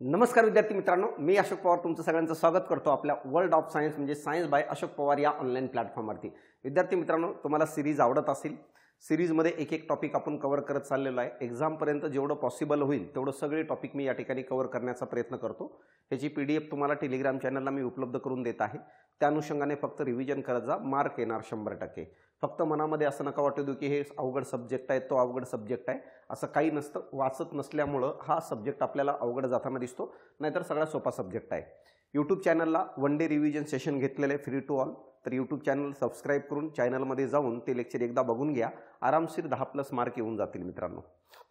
नमस्कार विद्यार्थी मित्रांनो, मी अशोक पवार तुमचं सगळ्यांचं स्वागत करतो आपल्या वर्ल्ड ऑफ सायन्स म्हणजे सायन्स बाय अशोक पवार या ऑनलाईन प्लॅटफॉर्मवरती। विद्यार्थी मित्रांनो, तुम्हाला सिरीज आवडत असेल, सिरीजमध्ये एक एक टॉपिक आपण कव्हर करत चाललेलो आहे। एक्झामपर्यंत जेवढं पॉसिबल होईल तेवढं सगळे टॉपिक मी या ठिकाणी कव्हर करण्याचा प्रयत्न करतो। ह्याची PDF तुम्हाला टेलिग्राम चॅनलला मी उपलब्ध करून देत आहे। त्या अनुषंगाने फक्त रिव्हिजन करत जा, मार्क येणार 100%। फक्त मनामध्ये असं नका वाटू देऊ की हे अवघड सब्जेक्ट आहे, तो अवघड सब्जेक्ट आहे, असं काही नसतं। वाचत नसल्यामुळं हा सब्जेक्ट आपल्याला अवघड जाताना दिसतो, नाहीतर सगळा सोपा सब्जेक्ट आहे। यूट्यूब चॅनलला वन डे रिव्हिजन सेशन घेतलेले फ्री टू ऑल, तर यूट्यूब चॅनल सबस्क्राईब करून चॅनलमध्ये जाऊन ते लेक्चर एकदा बघून घ्या। आरामशीर 10+ मार्क येऊन जातील मित्रांनो।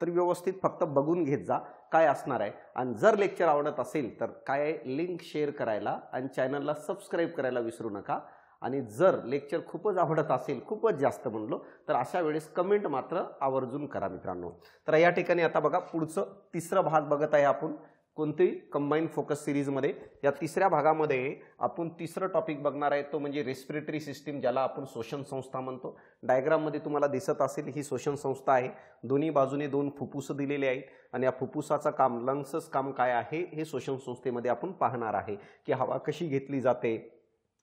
तर व्यवस्थित फक्त बघून घेत जा काय असणार आहे, आणि जर लेक्चर आवडत असेल तर काय लिंक शेअर करायला आणि चॅनलला सबस्क्राईब करायला विसरू नका। आणि जर लेक्चर खूपच आवडत असेल, खूपच जास्त म्हणलो, तर अशा वेळेस कमेंट मात्र आवर्जून करा मित्रांनो। तर या ठिकाणी आता बघा, पुढचं तिसरा भाग बघत आहे आपण कोणती कंबाईन फोकस सिरीजमध्ये। या तिसऱ्या भागामध्ये आपण तिसरं टॉपिक बघणार आहे, तो म्हणजे रेस्पिरेटरी सिस्टीम, ज्याला आपण श्वसन संस्था म्हणतो। डायग्राममध्ये तुम्हाला दिसत असेल ही श्वसन संस्था आहे। दोन्ही बाजूने दोन फुफ्फुस दिलेले आहेत आणि या फुफ्फुसाचं काम, लंग्सचं काम काय आहे हे श्वसन संस्थेमध्ये आपण पाहणार आहे की हवा कशी घेतली जाते,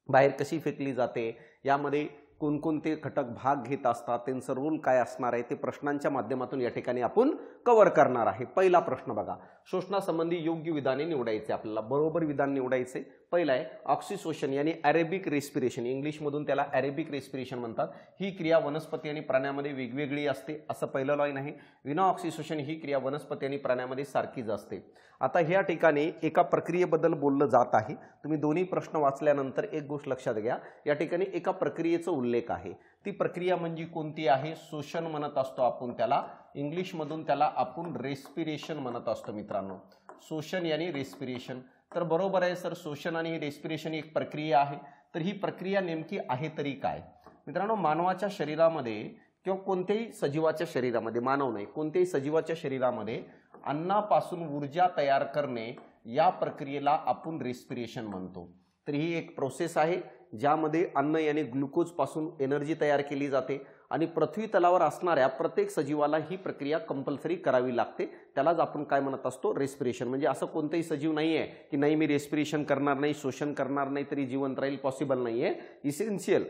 बाहेर कशी फेकली जाते, यामध्ये कोणकोणते घटक भाग घेत असतात, त्यांचं रोल काय असणार आहे, ते प्रश्नांच्या माध्यमातून या ठिकाणी आपण कव्हर करणार आहे। पहिला प्रश्न बघा, श्वसनासंबंधी योग्य विधाने निवडायचे आपल्याला, बरोबर विधान निवडायचे। पहिला आहे ऑक्सिशोशन यानी अरेबिक रेस्पिरेशन, इंग्लिशमधून त्याला अरेबिक रेस्पिरेशन म्हणतात। ही क्रिया वनस्पती आणि प्राण्यामध्ये वेगवेगळी असते, असं पहिलं लाईन आहे। विना ऑक्सिशोशन ही क्रिया वनस्पती आणि प्राण्यामध्ये सारखीच असते। आता ह्या ठिकाणी एका प्रक्रियेबद्दल बोललं जात आहे। तुम्ही दोन्ही प्रश्न वाचल्यानंतर एक गोष्ट लक्षात घ्या, या ठिकाणी एका प्रक्रियेचा उल्लेख आहे। ती प्रक्रिया म्हणजे कोणती आहे? शोषण म्हणत असतो आपण त्याला, इंग्लिशमधून त्याला आपण रेस्पिरेशन म्हणत असतो मित्रांनो। शोषण यानी रेस्पिरेशन, तर बरोबर आहे सर, शोषण आणि रेस्पिरेशन एक प्रक्रिया आहे। तर ही प्रक्रिया नेमकी आहे तरी काय मित्रांनो? मानवाच्या शरीरामध्ये किंवा कोणत्याही सजीवाच्या शरीरामध्ये, मानव नाही कोणत्याही सजीवाच्या शरीरामध्ये अन्नापासून ऊर्जा तयार करणे, या प्रक्रियेला आपण रेस्पिरेशन म्हणतो। तर ही एक प्रोसेस आहे ज्यामध्ये अन्न यानी ग्लुकोज पासून एनर्जी तयार केली जाते आणि पृथ्वी तलावर असणाऱ्या प्रत्येक सजीवाला ही प्रक्रिया कंपल्सरी करावी लागते। त्यालाच आपण काय म्हणत असतो? रेस्पिरेशन। म्हणजे असं कोणतेही सजीव नाही आहे की नाही मी रेस्पिरेशन करणार नाही, शोषण करणार नाही तरी जिवंत राहील, पॉसिबल नाही आहे। इसेन्शियल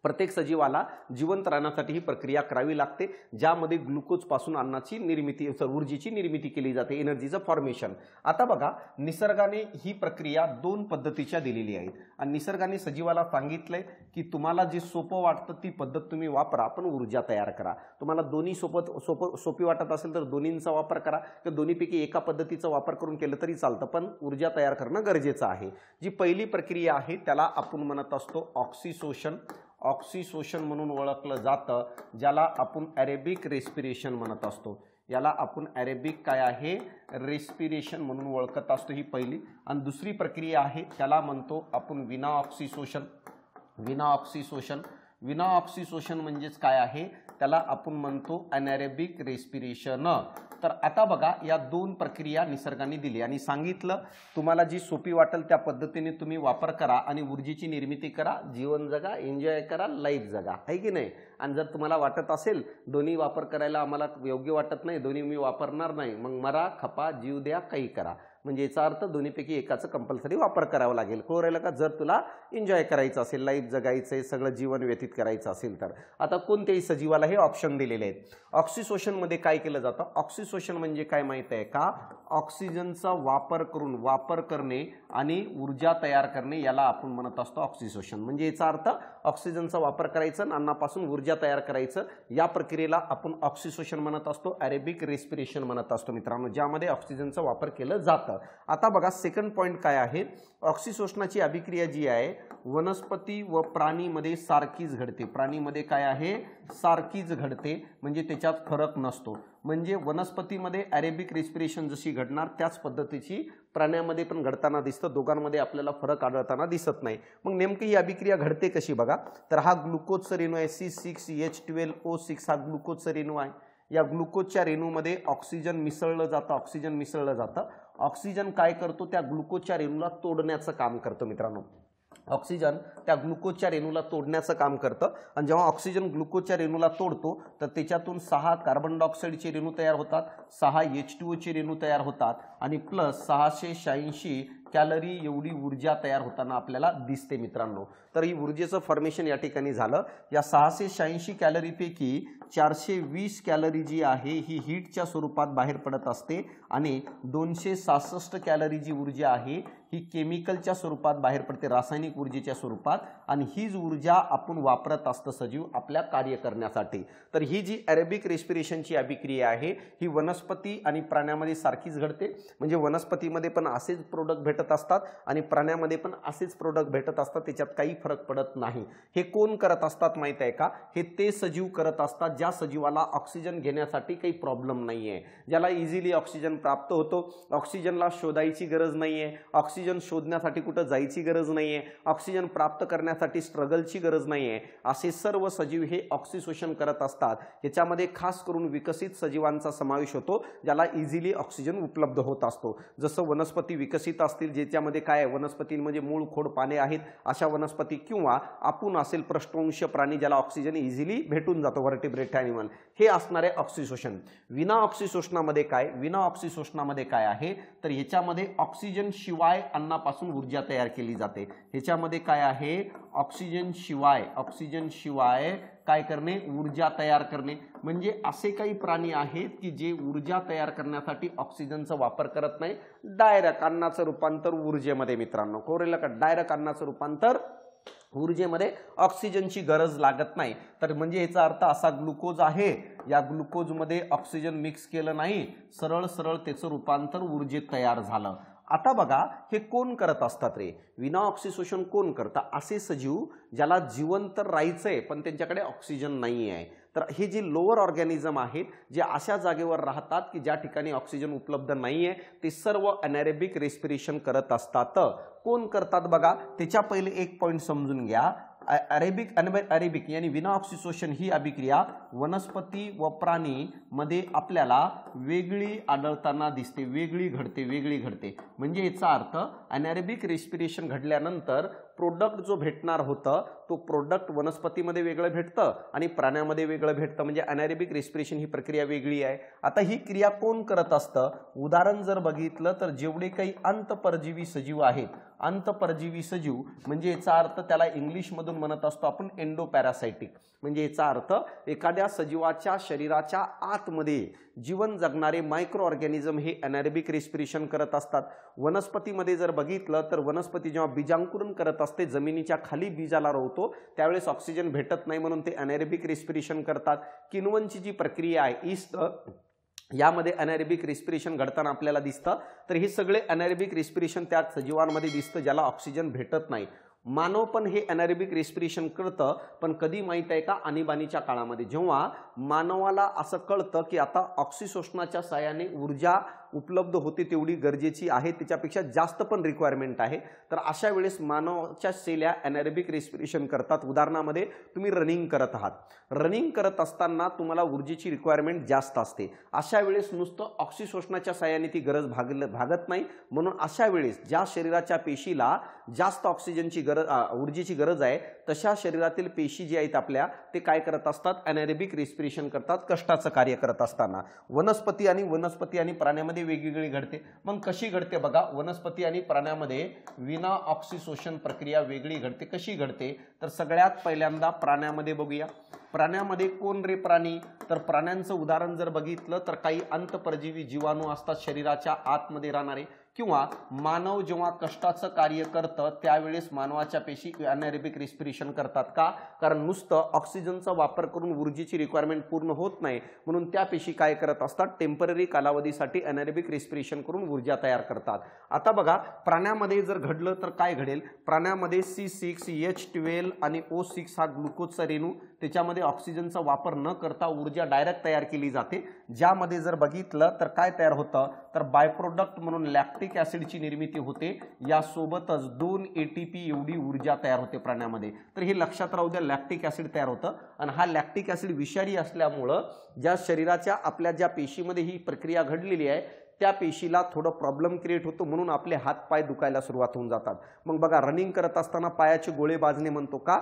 प्रत्येक सजीवाला जिवंत राहण्यासाठी ही प्रक्रिया करावी लागते, ज्यामध्ये ग्लुकोज पासून अन्नाची निर्मिती, ऊर्जेची निर्मिती केली जाते, एनर्जीचं फॉर्मेशन। आता बघा, निसर्गाने ही प्रक्रिया दोन पद्धतीच्या दिलेली आहे आणि निसर्गाने सजीवाला सांगितलंय की तुम्हाला जे सोपं वाटतं ती पद्धत तुम्ही वापरा, पण ऊर्जा तयार करा। तुम्हाला दोन्ही सोपी वाटत असेल तर दोन्हींचा वापर करा, किंवा दोन्हीपैकी एका पद्धतीचा वापर करून केलं तरी चालतं, पण ऊर्जा तयार करणं गरजेचं आहे। जी पहिली प्रक्रिया आहे त्याला आपण म्हणत असतो ऑक्सिशोशन। ऑक्सिशोशन म्हणून ओळखलं जातं, ज्याला आपण अरेबिक रेस्पिरेशन म्हणत असतो। याला आपण अरेबिक काय आहे? रेस्पिरेशन म्हणून ओळखत असतो, ही पहिली। आणि दुसरी प्रक्रिया आहे त्याला म्हणतो आपण विना ऑक्सिशोशन। विना ऑक्सिशोशन, विना ऑक्सिशोशन म्हणजेच काय आहे? त्याला आपण म्हणतो अनॅरेबिक रेस्पिरेशन। तर आता बघा, या दोन प्रक्रिया निसर्गाने दिली आणि सांगितलं तुम्हाला जी सोपी वाटेल त्या पद्धतीने तुम्ही वापर करा आणि ऊर्जेची निर्मिती करा, जीवन जगा, एन्जॉय करा, लाईफ जगा, आहे की नाही? आणि जर तुम्हाला वाटत असेल दोन्ही वापर करायला आम्हाला योग्य वाटत नाही, दोन्ही मी वापरणार नाही, मग मरा, खपा, जीव द्या, काही करा, म्हणजे याचा अर्थ दोन्हीपैकी एकाचा कंपल्सरी वापर करावा लागेल। कोरायला का? जर तुला एन्जॉय करायचं असेल, लाईफ जगायचं आहे, सगळं जीवन व्यतीत करायचं असेल तर। आता कोणत्याही सजीवाला हे ऑप्शन दिलेले आहेत। ऑक्सिशोशन मध्ये काय केलं जातं? ऑक्सिशोशन म्हणजे काय माहित आहे का? ऑक्सिजनचा वापर करून, वापर करणे आणि ऊर्जा तयार करणे, याला आपण म्हणत असतो ऑक्सिशोशन। म्हणजे याचा अर्थ ऑक्सिजनचा वापर करायचा आणि अन्नापासून ऊर्जा तयार करायचं, या प्रक्रियेला आपण ऑक्सिशोशन म्हणत असतो, अरेबिक रेस्पिरेशन म्हणत असतो मित्रांनो, ज्यामध्ये ऑक्सिजनचा वापर केलं जातं। आता बघा, सेकंड पॉइंट काय आहे? ऑक्सिशोषणाची अभिक्रिया जी आहे वनस्पती व प्राणीमध्ये सारखीच घडते। प्राणीमध्ये काय आहे? सारखीच घडते, म्हणजे त्याच्यात फरक नसतो। म्हणजे वनस्पतीमध्ये अरेबिक रेस्पिरेशन जशी घडणार त्याच पद्धतीची प्राण्यामध्ये पण घडताना दिसतं, दोघांमध्ये आपल्याला फरक आढळताना दिसत नाही। मग नेमकी ही अभिक्रिया घडते कशी बघा, तर हा ग्लुकोजचा रेणू आहे C6H12O6, हा ग्लुकोजचा रेणू आहे। या ग्लुकोजच्या रेणूमध्ये ऑक्सिजन मिसळलं जातं, ऑक्सिजन मिसळलं जातं। ऑक्सिजन काय करतो? त्या ग्लुकोजच्या रेणूला तोडण्याचं काम करतो मित्रांनो। ऑक्सिजन त्या ग्लुकोजच्या रेणूला तोडण्याचं काम करतं आणि जेव्हा ऑक्सिजन ग्लुकोजच्या रेणूला तोडतो तर त्याच्यातून 6 कार्बन डायऑक्साईडचे रेणू तयार होतात, 6 H2O चे रेणू तयार होतात आणि प्लस 686 कॅलरी एवढी ऊर्जा तयार होताना आपल्याला दिसते मित्रांनो। तर ही ऊर्जेचं फॉर्मेशन या ठिकाणी झालं। या 686 कॅलरीपैकी 420 कॅलरी जी आहे ही हीटच्या स्वरूपात बाहेर पडत असते आणि 266 कॅलरी जी ऊर्जा आहे ही केमिकलच्या स्वरूपात बाहेर पडते, रासायनिक ऊर्जेच्या स्वरूपात, आणि हीच ऊर्जा आपण वापरत असतो सजीव आपल्या कार्य करण्यासाठी। तर ही जी ॲरोबिक रेस्पिरेशनची अभिक्रिया आहे ही वनस्पती आणि प्राण्यामध्ये सारखीच घडते, म्हणजे वनस्पतीमध्ये पण असेच प्रोडक्ट भेटत असतात आणि प्राण्यामध्ये पण असेच प्रोडक्ट भेटत असतात, त्याच्यात काही फरक पडत नाही। हे कोण करत असतात माहित आहे का? हे ते सजीव करत असतात ज्या सजीवाला ऑक्सिजन घेण्यासाठी काही प्रॉब्लेम नाहीये, ज्याला इझिली ऑक्सिजन प्राप्त होतो, ऑक्सिजनला शोधायची गरज नाहीये, ऑक्सिजन शोधण्यासाठी कुठं जायची गरज नाहीये, ऑक्सिजन प्राप्त करण्यासाठी स्ट्रगलची गरज नाहीये, असे सर्व सजीव हे ऑक्सिशोषण करत असतात। याच्यामध्ये खास करून विकसित सजीवांचा समावेश होतो ज्याला इझिली ऑक्सिजन उपलब्ध होत असतो। जसं वनस्पती विकसित असतील ज्याच्यामध्ये काय वनस्पतींमध्ये मूळ खोड पाने आहेत अशा वनस्पती, किंवा आपण असेल पृष्ठवंश प्राणी ज्याला ऑक्सिजन इझिली भेटून जातो, व्हर्टिब्रेट ॲनिमल, हे असणारे ऑक्सिशोषण। विना ऑक्सिशोषणामध्ये काय? विना ऑक्सिशोषणामध्ये काय आहे तर ह्याच्यामध्ये ऑक्सिजन शिवाय अन्नापासून ऊर्जा तयार केली जाते। ह्याच्यामध्ये काय आहे? ऑक्सिजन शिवाय काय करणे? ऊर्जा तयार करणे। म्हणजे असे काही प्राणी आहेत की जे ऊर्जा तयार करण्यासाठी ऑक्सिजनचा वापर करत नाही, डायरेक्ट अन्नाचं रूपांतर ऊर्जेमध्ये मित्रांनो, कोरेला का डायरेक्ट अन्नाचं रूपांतर ऊर्जेमध्ये, ऑक्सिजनची गरज लागत नाही। तर म्हणजे याचा अर्थ असा ग्लुकोज आहे, या ग्लुकोजमध्ये ऑक्सिजन मिक्स केलं नाही, सरळ सरळ त्याचं रूपांतर ऊर्जेत तयार झालं। आता बघा हे कोण करत असतात रे? विना ऑक्सिशोषण कोण करतात? असे सजीव ज्याला जिवंत राहायचंय पण त्यांच्याकडे ऑक्सिजन नाही आहे। तर हे जे लोअर ऑर्गॅनिझम आहेत जे अशा जागेवर राहतात की ज्या ठिकाणी ऑक्सिजन उपलब्ध नाहीये, ते सर्व अनॅरोबिक रेस्पिरेशन करत असतात। कोण करतात बघा? त्याच्या पहिले एक पॉइंट समजून घ्या। अरेबिक यानी विना ऑक्सिशोषण ही अभिक्रिया वनस्पती व प्राणी मध्ये आपल्याला वेगळी आढळताना दिसते, वेगळी घडते। म्हणजे याचा अर्थ अनॅरोबिक रेस्पिरेशन घडल्यानंतर प्रोडक्ट जो भेटणार होतं तो प्रोडक्ट वनस्पतीमध्ये वेगळं भेटतं आणि प्राण्यामध्ये वेगळं भेटतं, म्हणजे अनॅरोबिक रेस्पिरेशन ही प्रक्रिया वेगळी आहे। आता ही क्रिया कोण करत असतं? उदाहरण जर बघितलं तर जेवढे काही अंतःपरजीवी सजीव आहेत, अंतःपरजीवी सजीव म्हणजे याचा अर्थ त्याला इंग्लिश मधून म्हणत असतो आपण एंडोपॅरासाइटिक, म्हणजे याचा अर्थ एखाद्या सजीवाच्या शरीराच्या आतमध्ये जीवन जगणारे मायक्रो ऑर्गॅनिझम हे अनॅरोबिक रेस्पिरेशन करत असतात। वनस्पतीमध्ये जर बघितलं तर वनस्पती जेव्हा बीजांकुरण करत असते, जमिनीच्या खाली बीजाला रोवतो त्यावेळेस ऑक्सिजन भेटत नाही म्हणून ते अनॅरोबिक रेस्पिरेशन करतात। किण्वनची जी प्रक्रिया आहे ईस्ट, यामध्ये अनॅरोबिक रेस्पिरेशन घडताना आपल्याला दिसतं। तर हे सगळे अनॅरोबिक रेस्पिरेशन त्या सजीवांमध्ये दिसतं ज्याला ऑक्सिजन भेटत नाही। मानव पण हे अनॅरोबिक रेस्पिरेशन करतं, पण कधी माहित आहे का? आणीबाणीच्या काळामध्ये, जेव्हा मानवाला असं कळतं की आता ऑक्सिशोषणाच्या साहाय्याने ऊर्जा उपलब्ध होते तेवढी गरजेची आहे, त्याच्यापेक्षा जास्त पण रिक्वायरमेंट आहे, तर अशा वेळेस मानवाच्या सेल्या अनॅरोबिक रेस्पिरेशन करतात। उदाहरणामध्ये तुम्ही रनिंग करत आहात, रनिंग करत असताना तुम्हाला ऊर्जेची रिक्वायरमेंट जास्त असते, अशा वेळेस नुसतं ऑक्सिशोषणाच्या साहाय्याने ती गरज भागत नाही। म्हणून अशा वेळेस ज्या शरीराच्या पेशीला जास्त ऑक्सिजनची ऊर्जेची गरज आहे तशा शरीरातील पेशी जी आहेत आपल्या, ते काय करत असतात? अनॅरोबिक रेस्पिरेशन करतात कष्टाचं कार्य करत असताना। वनस्पती आणि प्राण्यामध्ये वेगवेगळी घडते। मग कशी घडते बघा? वनस्पती आणि प्राण्यामध्ये विना ऑक्सिशोषण प्रक्रिया वेगळी घडते। कशी घडते तर सगळ्यात पहिल्यांदा प्राण्यामध्ये बघूया। प्राण्यामध्ये कोण रे प्राणी? तर प्राण्यांचं उदाहरण जर बघितलं तर काही अंतःपरजीवी जीवाणू असतात शरीराच्या आतमध्ये राहणारे, किंवा मानव जेव्हा कष्टाचं कार्य करतं त्यावेळेस मानवाच्या पेशी अनॅरोबिक रेस्पिरेशन करतात का? कारण नुसतं ऑक्सिजनचा वापर करून ऊर्जेची रिक्वायरमेंट पूर्ण होत नाही, म्हणून त्या पेशी काय करत असतात? टेम्पररी कालावधीसाठी अनॅरोबिक रेस्पिरेशन करून ऊर्जा तयार करतात। आता बघा प्राण्यामध्ये जर घडलं तर काय घडेल? प्राण्यामध्ये C6, H12 आणि O6 हा ग्लुकोजचा रेणू, त्याच्यामध्ये ऑक्सिजनचा वापर न करता ऊर्जा डायरेक्ट तयार केली जाते, ज्यामध्ये जर बघितलं तर काय तयार होतं तर बाय प्रोडक्ट म्हणून लॅक्टिक ऍसिडची निर्मिती होते, यासोबतच 2 ATP एवढी ऊर्जा तयार होते प्राण्यामध्ये। तर हे लक्षात राहू द्या, लॅक्टिक ऍसिड तयार होतं आणि हा लॅक्टिक ऍसिड विषारी असल्यामुळं ज्या शरीराच्या आपल्या ज्या पेशीमध्ये ही प्रक्रिया घडलेली आहे त्या पेशीला थोडं प्रॉब्लेम क्रिएट होतो, म्हणून आपले हात पाय दुखायला सुरुवात होऊन जातात. मग बघा, रनिंग करत असताना पायाचे गोळे बाजणे म्हणतो का?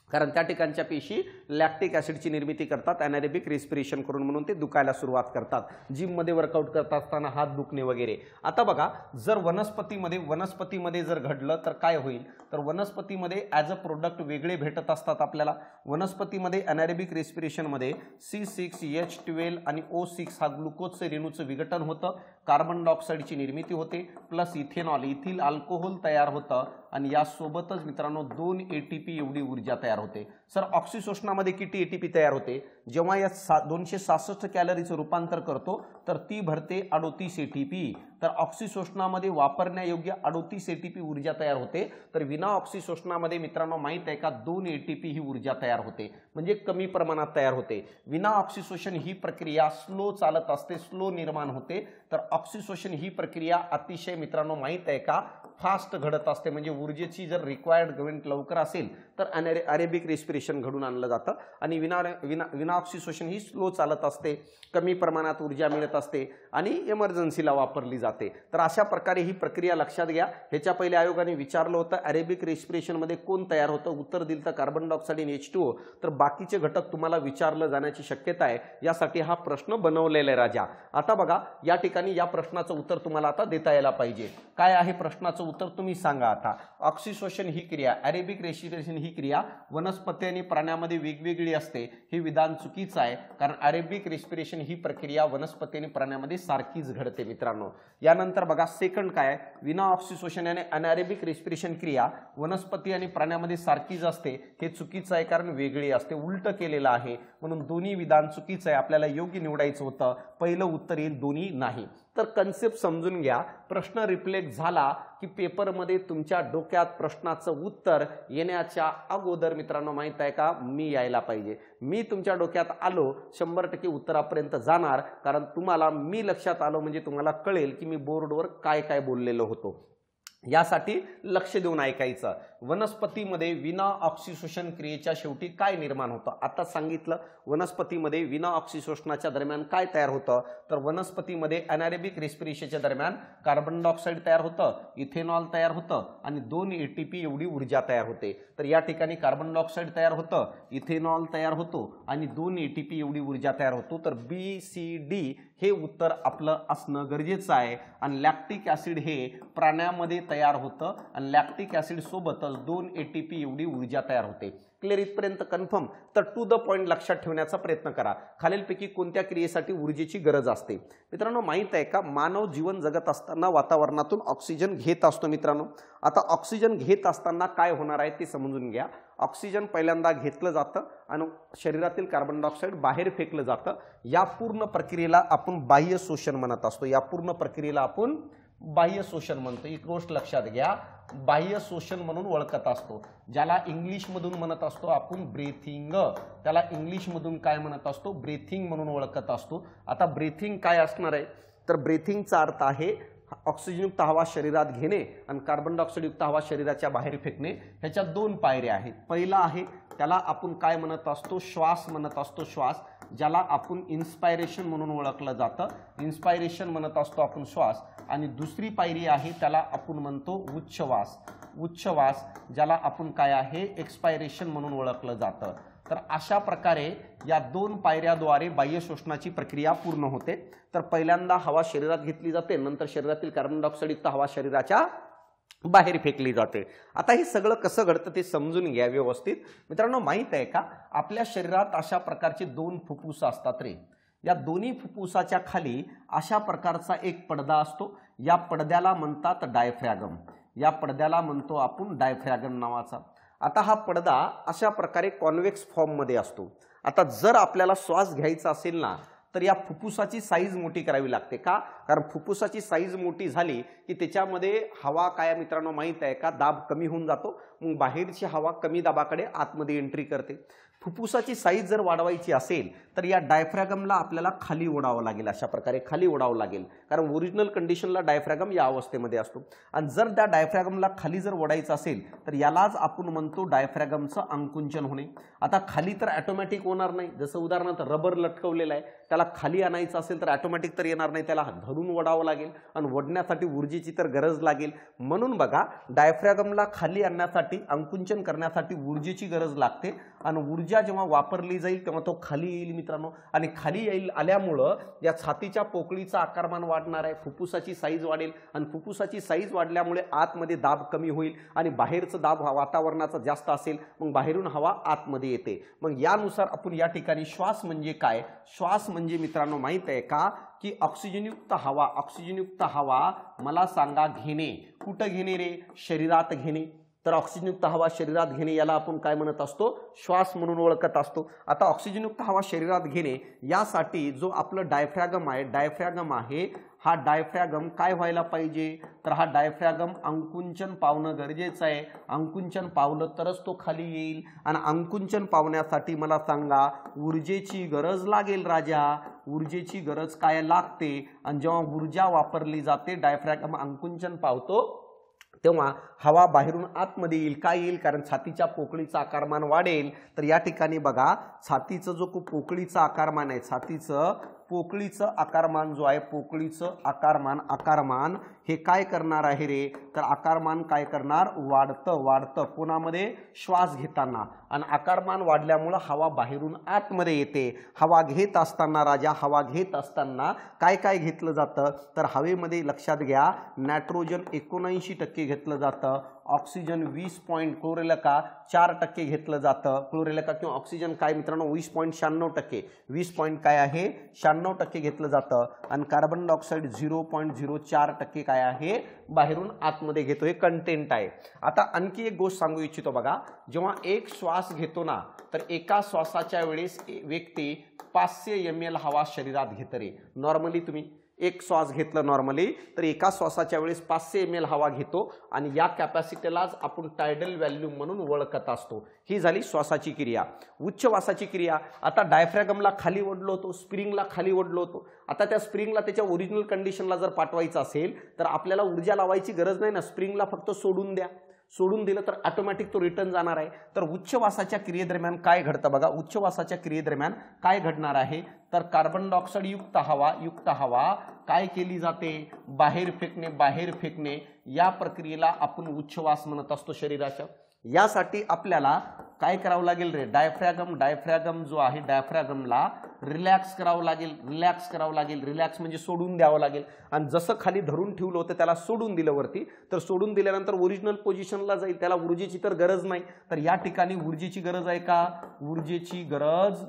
कारण त्या ठिकाणच्या पेशी लॅक्टिक ॲसिडची निर्मिती करतात ॲनारेबिक रेस्पिरेशन करून, म्हणून ते दुखायला सुरुवात करतात. जिममध्ये वर्कआउट करत असताना हात दुखणे वगैरे. आता बघा, जर वनस्पतीमध्ये जर घडलं तर काय होईल? तर वनस्पतीमध्ये ॲज अ प्रोडक्ट वेगळे भेटत असतात आपल्याला. वनस्पतीमध्ये ॲनारेबिक रेस्पिरेशनमध्ये C6H12 आणि O6 हा ग्लुकोजचे रेणूचं विघटन होतं, कार्बन डायऑक्साईडची निर्मिती होते, प्लस इथेनॉल इथिल अल्कोहोल तयार होतं, आणि यासोबतच मित्रांनो 2 ATP एवढी ऊर्जा तयार होते. सर ऑक्सिशोषणामध्ये किती ATP तयार होते? जेव्हा या 266 कॅलरीचं रूपांतर करतो तर ती भरते 38 ATP. तर ऑक्सिशोषणामध्ये वापरण्यायोग्य 38 ATP ऊर्जा तयार होते. तर विना ऑक्सिशोषणामध्ये मित्रांनो माहित आहे का 2 ATP ही ऊर्जा तयार होते, म्हणजे कमी प्रमाणात तयार होते. विना ऑक्सिशोषण ही प्रक्रिया स्लो चालत असते, स्लो निर्माण होते. तर ऑक्सिशोषण ही प्रक्रिया अतिशय मित्रांनो माहित आहे का फास्ट घडत असते, म्हणजे ऊर्जेची जर रिक्वायर्ड इव्हेंट लवकर असेल तर अरेबिक रेस्पिरेशन घडून आणलं जातं. आणि विना ऑक्सिशोषण ही स्लो चालत असते, कमी प्रमाणात ऊर्जा मिळत असते आणि इमर्जन्सीला वापरली जाते. तर अशा प्रकारे ही प्रक्रिया लक्षात घ्या. ह्याच्या पहिले आयोगाने विचारलं होतं अरेबिक रेस्पिरेशनमध्ये कोण तयार होतं? उत्तर दिलं तर कार्बन डायऑक्साईड आणि H2O. तर बाकीचे घटक तुम्हाला विचारलं जाण्याची शक्यता आहे, यासाठी हा प्रश्न बनवलेला आहे राजा. आता बघा, या ठिकाणी या प्रश्नाचं उत्तर तुम्हाला आता देता यायला पाहिजे. काय आहे प्रश्नाचं उत्तर तुम्ही सांगा आता. ऑक्सिशोषण ही क्रिया, अरेबिक रेस्पिरेशन ही क्रिया वनस्पती आणि प्राण्यामध्ये वेगवेगळी असते, हे विधान चुकीचं आहे. कारण अरेबिक रेस्पिरेशन ही प्रक्रिया वनस्पती आणि प्राण्यामध्ये सारखीच घडते मित्रांनो. यानंतर बघा सेकंड काय, विना ऑक्सिशोषण आणि अनॅरेबिक रेस्पिरेशन क्रिया वनस्पती आणि प्राण्यामध्ये सारखीच असते, हे चुकीचं आहे कारण वेगळी असते. उलट केलेलं आहे, म्हणून दोन्ही विधान चुकीचं आहे. आपल्याला योग्य निवडायचं होतं, पहिलं उत्तर येईल दोन्ही नाही. तर कन्सेप्ट समजून घ्या. प्रश्न रिफ्लेक्ट झाला की पेपरमध्ये तुमच्या डोक्यात प्रश्नाचं उत्तर येण्याच्या अगोदर मित्रांनो माहित आहे का मी यायला पाहिजे. मी तुमच्या डोक्यात आलो 100% उत्तरापर्यंत जाणार, कारण तुम्हाला मी लक्षात आलो म्हणजे तुम्हाला कळेल की मी बोर्डवर काय काय बोललेलो होतो. यासाठी लक्ष देऊन ऐकायचं. वनस्पतीमध्ये विना ऑक्सिशोषण क्रियेच्या शेवटी काय निर्माण होतं? आता सांगितलं वनस्पतीमध्ये विना ऑक्सिशोषणाच्या दरम्यान काय तयार होतं? तर वनस्पतीमध्ये अनॅरेबिक रेस्पिरेशनच्या दरम्यान कार्बन डायऑक्साईड तयार होतं, इथेनॉल तयार होतं आणि 2 ATP एवढी ऊर्जा तयार होते. तर या ठिकाणी कार्बन डायऑक्साईड तयार होतं, इथेनॉल तयार होतो आणि 2 ATP एवढी ऊर्जा तयार होतो. तर BCD हे उत्तर आपलं असणं गरजेचं आहे. आणि लॅक्टिक ॲसिड हे प्राण्यामध्ये तयार होतं आणि लॅक्टिक ॲसिड सोबतच 2 ATP एवढी ऊर्जा तयार होते. क्लिअर इथपर्यंत कन्फर्म? तर टू द पॉइंट लक्षात ठेवण्याचा प्रयत्न करा. खालीलपैकी कोणत्या क्रियेसाठी ऊर्जेची गरज असते? मित्रांनो माहित आहे का मानव जीवन जगत असताना वातावरणातून ऑक्सिजन घेत असतो मित्रांनो. आता ऑक्सिजन घेत असताना काय होणार आहे ते समजून घ्या. ऑक्सिजन पहिल्यांदा घेतलं जातं आणि शरीरातील कार्बन डायऑक्साईड बाहेर फेकलं जातं. या पूर्ण प्रक्रियेला आपण बाह्य शोषण म्हणत असतो. या पूर्ण प्रक्रियेला आपण बाह्य शोषण म्हणतो. एक गोष्ट लक्षात घ्या, बाह्य शोषण म्हणून ओळखत असतो. ज्याला इंग्लिश मधून म्हणत असतो आपण ब्रीथिंग, त्याला इंग्लिश मधून काय म्हणत असतो? ब्रीथिंग म्हणून ओळखत असतो. आता ब्रीथिंग काय असणार आहे? तर ब्रीथिंगचा अर्थ आहे ऑक्सिजनयुक्त हवा शरीरात घेणे आणि कार्बन डायऑक्साईड युक्त हवा शरीराच्या बाहेर फेकणे. ह्याच्या 2 पायऱ्या आहेत. पहिला आहे त्याला आपण काय म्हणत असतो? श्वास म्हणत असतो. श्वास ज्याला आपण इन्स्पायरेशन म्हणून ओळखलं जातं. इन्स्पायरेशन म्हणत असतो आपण श्वास. आणि दुसरी पायरी आहे त्याला आपण म्हणतो उच्छ्वास. उच्छ्वास ज्याला आपण काय आहे? एक्सपायरेशन म्हणून ओळखलं जातं. तर अशा प्रकारे या 2 पायऱ्याद्वारे बाह्य शोषणाची प्रक्रिया पूर्ण होते. तर पहिल्यांदा हवा शरीरात घेतली जाते, नंतर शरीरातील कार्बन डायऑक्साईड युक्त हवा शरीराच्या बाहेर फेकली जाते. आता हे सगळं कसं घडतं ते समजून घ्या व्यवस्थित. मित्रांनो माहित आहे का आपल्या शरीरात अशा प्रकारचे 2 फुफ्फुस असतात रे. या दोन्ही फुफ्फुसाच्या खाली अशा प्रकारचा एक पडदा असतो. या पडद्याला म्हणतात डायफ्रॅगम. या पडद्याला म्हणतो आपण डायफ्रॅगम नावाचा. आता हा पडदा अशा प्रकारे कॉन्व्हेक्स फॉर्ममध्ये असतो. आता जर आपल्याला श्वास घ्यायचा असेल ना तर या फुफ्फुसाची साईज मोठी करावी लागते. का? कारण फुफ्फुसाची साईज मोठी झाली की त्याच्यामध्ये हवा काय मित्रांनो माहित आहे का दाब कमी होऊन जातो. मग बाहेरची हवा कमी दाबाकडे आतमध्ये एंट्री करते. फुफ्फुसाची साईज जर वाढवायची असेल तर या डायफ्रॅगमला आपल्याला खाली ओढावं लागेल, अशा प्रकारे खाली ओढावं लागेल, कारण ओरिजिनल कंडिशनला डायफ्रॅगम या अवस्थेमध्ये असतो. आणि जर त्या डायफ्रॅगमला खाली जर ओढायचं असेल तर यालाच आपण म्हणतो डायफ्रॅगमचं आकुंचन होणे. आता खाली तर ऑटोमॅटिक होणार नाही, जसं उदाहरणार्थ रबर लटकवलेला आहे, त्याला खाली आणायचं असेल तर ऑटोमॅटिक तर येणार नाही, त्याला धरून ओढावं लागेल आणि ओढण्यासाठी ऊर्जेची तर गरज लागेल. म्हणून बघा, डायफ्रॅगमला खाली आणण्यासाठी, आकुंचन करण्यासाठी ऊर्जेची गरज लागते आणि ऊर्जा जेव्हा वापरली जाईल तेव्हा तो खाली येईल मित्रांनो. आणि खाली येईल आल्यामुळं या छातीच्या पोकळीचा आकारमान वाढणार आहे, फुफ्फुसाची साईज वाढेल आणि फुफ्फुसाची साईज वाढल्यामुळे आतमध्ये दाब कमी होईल आणि बाहेरचं दाब वातावरणाचा जास्त असेल, मग बाहेरून हवा आतमध्ये येते. मग यानुसार आपण या ठिकाणी श्वास म्हणजे काय, श्वास म्हणजे मित्रांनो माहित आहे का की ऑक्सिजनयुक्त हवा, ऑक्सिजनयुक्त हवा मला सांगा घेणे. कुठं घेणे रे? शरीरात घेणे. तर ऑक्सिजनयुक्त हवा शरीरात घेणे याला आपण काय म्हणत असतो? श्वास म्हणून ओळखत असतो. आता ऑक्सिजनयुक्त हवा शरीरात घेणे यासाठी जो आपलं डायफ्रॅगम आहे, हा डायफ्रॅगम काय व्हायला पाहिजे? तर हा डायफ्रॅगम आकुंचन पावणं गरजेचं आहे. आकुंचन पावलं तरच तो खाली येईल आणि आकुंचन पावण्यासाठी मला सांगा ऊर्जेची गरज लागेल राजा. ऊर्जेची गरज काय लागते? आणि जेव्हा ऊर्जा वापरली जाते, डायफ्रॅगम आकुंचन पावतो, तेव्हा हवा बाहेरून आतमध्ये येईल. काय येईल? कारण छातीच्या पोकळीचा आकारमान वाढेल. तर या ठिकाणी बघा, छातीचं जो पोकळीचा आकारमान आहे, छातीचं पोकळीचं आकारमान जो आहे, पोकळीचं आकारमान हे काय करणार आहे रे? तर आकारमान काय करणार? वाढतं. कोणामध्ये? श्वास घेताना. आणि आकारमान वाढल्यामुळं हवा बाहेरून आतमध्ये येते. हवा घेत असताना राजा, हवा घेत असताना काय काय घेतलं जातं? तर हवेमध्ये लक्षात घ्या, नायट्रोजन 79% घेतलं जातं, ऑक्सिजन 20 क्लोरेलिका 4% घेतलं जातं. क्लोरेलिका किंवा ऑक्सिजन काय मित्रांनो? 20.96%. 20 काय आहे? 96% घेतलं जातं. आणि कार्बन डायऑक्साईड 0.04% काय आहे? बाहेरून आतमध्ये घेतो. हे कंटेंट आहे. आता आणखी एक गोष्ट सांगू इच्छितो बघा, जेव्हा एक श्वास घेतो ना, तर एका श्वासाच्या वेळेस व्यक्ती 500 ml हवा शरीरात घेते रे. नॉर्मली तुम्ही एक श्वास घेतलं नॉर्मली तर एका श्वासाच्या वेळेस 500 ml हवा घेतो आणि या कॅपॅसिटीलाच आपण टायडल व्हॉल्यूम म्हणून ओळखत असतो. ही झाली श्वासाची क्रिया. उच्छवासाची क्रिया, आता डायफ्रॅगमला खाली ओढलो होतो, स्प्रिंगला खाली ओढलो होतो. आता त्या स्प्रिंगला त्याच्या ओरिजिनल कंडिशनला जर पाठवायचं असेल तर आपल्याला ऊर्जा लावायची गरज नाही ना, स्प्रिंगला फक्त सोडून द्या. सोडून दिलं तर ऑटोमॅटिक तो रिटर्न जाणार आहे. तर उच्छवासाच्या क्रियेदरम्यान काय घडतं बघा, उच्छवासाच्या क्रियेदरम्यान काय घडणार आहे? तर कार्बन डायऑक्साईड युक्त हवा काय केली जाते? बाहेर फेकणे. या प्रक्रियेला आपण उच्छवास म्हणत असतो शरीराच्या. यासाठी आपल्याला काय करावं लागेल रे? डायफ्रॅगम जो आहे, डायफ्रॅगमला रिलॅक्स करावं लागेल. रिलॅक्स म्हणजे सोडून द्यावं लागेल. आणि जसं खाली धरून ठेवलं होतं त्याला सोडून दिलं वरती, तर सोडून दिल्यानंतर ओरिजिनल पोझिशनला जाईल. त्याला ऊर्जेची तर गरज नाही. तर या ठिकाणी ऊर्जेची गरज आहे का? ऊर्जेची गरज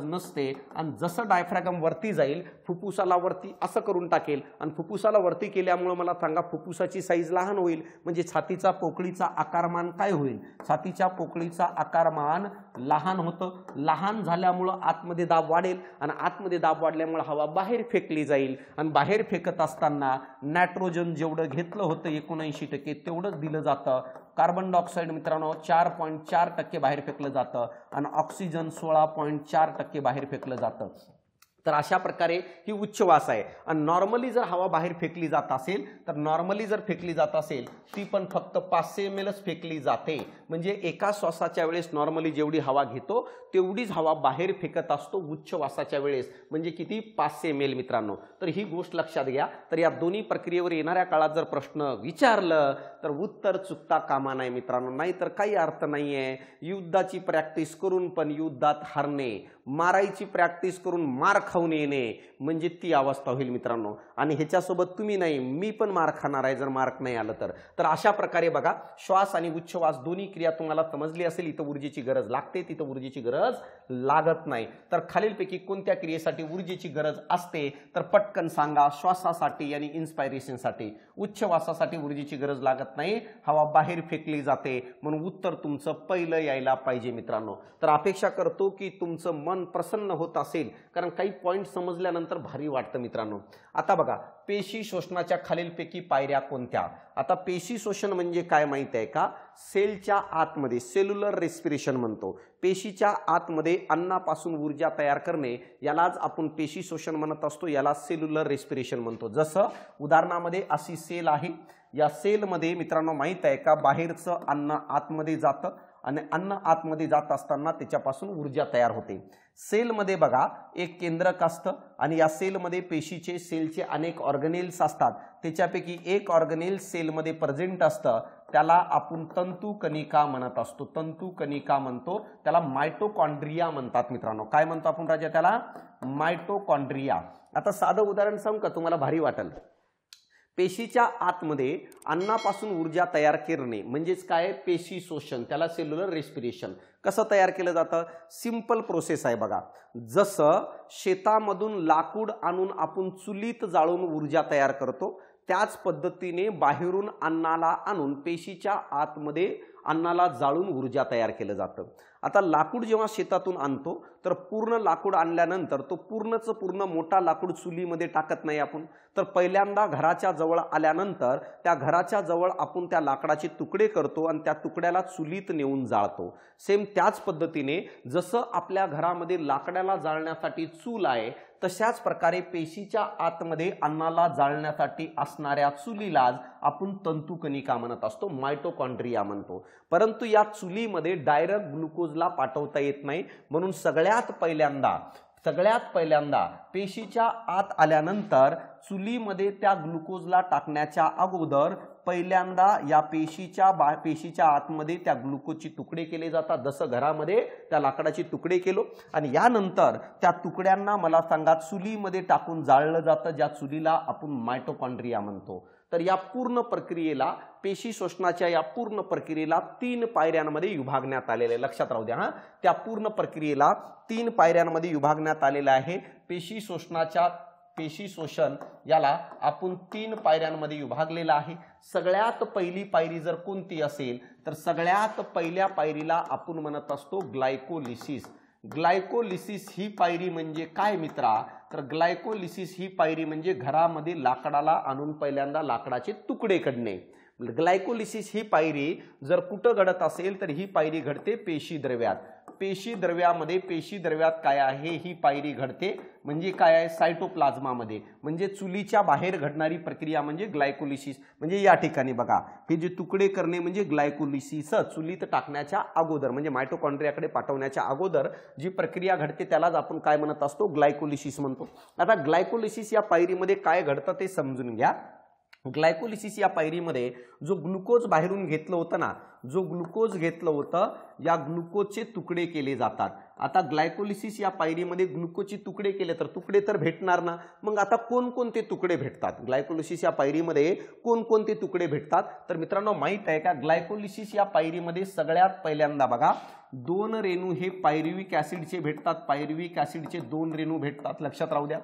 नसते. आणि जसं डायफ्रॅगम वरती जाईल, फुफ्फुसाला वरती असं करून टाकेल आणि फुफ्फुसाला वरती केल्यामुळे मला सांगा फुफ्फुसाची साईज लहान होईल. म्हणजे छातीचा पोकळीचा आकारमान काय होईल? छातीच्या पोकळीचा आकारमान लहान होतं. लहान झाल्यामुळं आतमध्ये दाब वाढेल आणि आतमध्ये दाब वाढल्यामुळे हवा बाहेर फेकली जाईल. आणि बाहेर फेकत असताना नायट्रोजन जेवढं घेतलं होतं 79% तेवढंच दिलं जातं. कार्बन डायऑक्साईड मित्रांनो 4.4% बाहेर फेकलं जातं आणि ऑक्सिजन 16.4% बाहेर फेकलं जातं. तर अशा प्रकारे ही उच्छवास आहे. आणि नॉर्मली जर हवा बाहेर फेकली जात असेल ती पण फक्त 500 ml फेकली जाते. म्हणजे एका श्वासाच्या वेळेस नॉर्मली जेवढी हवा घेतो तेवढीच हवा बाहेर फेकत असतो उच्छवासाच्या वेळेस. म्हणजे किती? 500 ml मित्रांनो. तर ही गोष्ट लक्षात घ्या. तर या दोन्ही प्रक्रियेवर येणाऱ्या काळात जर प्रश्न विचारलं तर उत्तर चुकता कामा नये मित्रांनो. नाहीतर काही अर्थ नाहीये. युद्धाची प्रॅक्टिस करून पण युद्धात हारणे, मारायची प्रॅक्टिस करून मार खाऊन येणे, म्हणजे ती अवस्था होईल मित्रांनो. आणि ह्याच्यासोबत तुम्ही नाही, मी पण मार खाणार आहे जर मार्क नाही आलं तर. तर अशा प्रकारे बघा, श्वास आणि उच्छवास दोन्ही क्रिया तुम्हाला समजली असेल. इथं ऊर्जेची गरज लागते, तिथं ऊर्जेची गरज लागत नाही. तर खालीलपैकी कोणत्या क्रियेसाठी ऊर्जेची गरज असते? तर पटकन सांगा. श्वासासाठी आणि इन्स्पायरेशनसाठी. उच्छवासासाठी ऊर्जेची गरज लागत नाही, हवा बाहेर फेकली जाते. म्हणून उत्तर तुमचं पहिलं यायला पाहिजे मित्रांनो. तर अपेक्षा करतो की तुमचं मन मन प्रसन्न होत असेल, कारण काही पॉईंट समजल्यानंतर भारी वाटतं मित्रांनो. आता बघा, पेशी शोषणाच्या खालीलपैकी पायऱ्या कोणत्या? आता पेशी शोषण म्हणजे काय माहित आहे का? सेलच्या आतमध्ये सेल्युलर रेस्पिरेशन म्हणतो. पेशीच्या आतमध्ये अन्नापासून ऊर्जा तयार करणे यालाच आपण पेशी शोषण म्हणत असतो, याला सेल्युलर रेस्पिरेशन म्हणतो. जसं उदाहरणामध्ये अशी सेल आहे, या सेलमध्ये मित्रांनो माहित आहे का, बाहेरचं अन्न आतमध्ये जातं आणि अन्न आतमध्ये जात असताना त्याच्यापासून ऊर्जा तयार होते. सेलमध्ये बघा एक केंद्रक असतं आणि या सेलमध्ये पेशीचे सेलचे अनेक ऑर्गनेल्स असतात. त्याच्यापैकी एक ऑर्गनेल सेलमध्ये प्रेझेंट असतं, त्याला आपण तंतुकणिका म्हणत असतो. तंतुकणिका म्हणतो, त्याला मायटोकॉन्ड्रिया म्हणतात मित्रांनो. काय म्हणतो आपण राजा त्याला? मायटोकॉन्ड्रिया. आता साधं उदाहरण सांगू का, तुम्हाला भारी वाटेल. पेशीच्या आतमध्ये अन्नापासून ऊर्जा तयार करणे म्हणजेच काय? पेशी शोषण, त्याला सेल्युलर रेस्पिरेशन. कसं तयार केलं जातं? सिंपल प्रोसेस आहे बघा. जसं शेतामधून लाकूड आणून आपण चुलीत जाळून ऊर्जा तयार करतो, त्याच पद्धतीने बाहेरून अन्नाला आणून पेशीच्या आतमध्ये अन्नाला जाळून ऊर्जा तयार केलं जातं. आता लाकूड जेव्हा शेतातून आणतो तर पूर्ण लाकूड आणल्यानंतर तो पूर्ण मोठा लाकूड चुलीमध्ये टाकत नाही आपण, तर पहिल्यांदा घराच्या जवळ आल्यानंतर त्या घराच्या जवळ आपण त्या लाकडाचे तुकडे करतो आणि त्या तुकड्याला चुलीत नेऊन जाळतो. सेम त्याच पद्धतीने जसं आपल्या घरामध्ये लाकडाला जाळण्यासाठी चूल आहे, तशाच प्रकारे पेशीच्या आतमध्ये अन्नाला जाळण्यासाठी असणाऱ्या चुलीलाच आपण तंतुकणिका म्हणत असतो, मायटोकॉन्ड्रिया म्हणतो. परंतु या चुलीमध्ये डायरेक्ट ग्लुकोजला पाठवता येत नाही, म्हणून सगळ्यात पहिल्यांदा पेशीच्या आत आल्यानंतर चुलीमध्ये त्या ग्लुकोजला टाकण्याच्या अगोदर पहिल्यांदा या पेशीच्या आतमध्ये त्या ग्लुकोजचे तुकडे केले जातात, जसं घरामध्ये त्या लाकडाचे तुकडे केलो, आणि यानंतर त्या तुकड्यांना मला सांगा चुलीमध्ये टाकून जाळलं जातं, ज्या चुलीला आपण मायटोकॉन्ड्रिया म्हणतो. तर या पूर्ण प्रक्रियेला, पेशी शोषणाच्या या पूर्ण प्रक्रियेला 3 पायऱ्यांमध्ये विभागण्यात आलेले आहे. लक्षात राहू द्या हा, त्या पूर्ण प्रक्रियेला 3 पायऱ्यांमध्ये विभागण्यात आलेला आहे. पेशी शोषण याला आपण 3 पायऱ्यांमध्ये विभागलेला आहे. सगळ्यात पहिली पायरी जर कोणती असेल तर सगळ्यात पहिल्या पायरीला आपण म्हणत असतो ग्लायकोलिसिस. ग्लायकोलिसिस ही पायरी म्हणजे काय मित्रा? तर ग्लायकोलिसिस ही पायरी म्हणजे घरामध्ये लाकडाला आणून पहिल्यांदा लाकडाचे तुकडे काढणे. ग्लायकोलिसिस ही पायरी जर कुठं घडत असेल तर ही पायरी घडते पेशी द्रव्यात. पेशी द्रव्यात काय आहे? ही पायरी घडते म्हणजे काय आहे? सायटोप्लाझ्मामध्ये. म्हणजे चुलीच्या बाहेर घडणारी प्रक्रिया म्हणजे ग्लायकोलिसिस. म्हणजे या ठिकाणी बघा, हे जे तुकडे करणे म्हणजे ग्लायकोलिसिस. चुलीत टाकण्याच्या अगोदर म्हणजे मायटोकॉन्ड्रियाकडे पाठवण्याच्या अगोदर जी प्रक्रिया घडते त्यालाच आपण काय म्हणत असतो? ग्लायकोलिसिस म्हणतो. आता ग्लायकोलिसिस या पायरीमध्ये काय घडतं ते समजून घ्या. ग्लायकोलिसिस या पायरीमध्ये जो ग्लुकोज बाहेरून घेतलं होतं ना, या ग्लुकोजचे तुकडे केले जातात. आता ग्लायकोलिसिस या पायरीमध्ये ग्लुकोजचे तुकडे केले तर तुकडे तर भेटणार ना. मग आता कोणकोणते तुकडे भेटतात? ग्लायकोलिसिस या पायरीमध्ये कोणकोणते तुकडे भेटतात? तर मित्रांनो माहित आहे का, ग्लायकोलिसिस या पायरीमध्ये सगळ्यात पहिल्यांदा बघा 2 रेणू हे पायरुविक ऍसिडचे भेटतात. पायरुविक ऍसिडचे 2 रेणू भेटतात. लक्षात राहू द्या,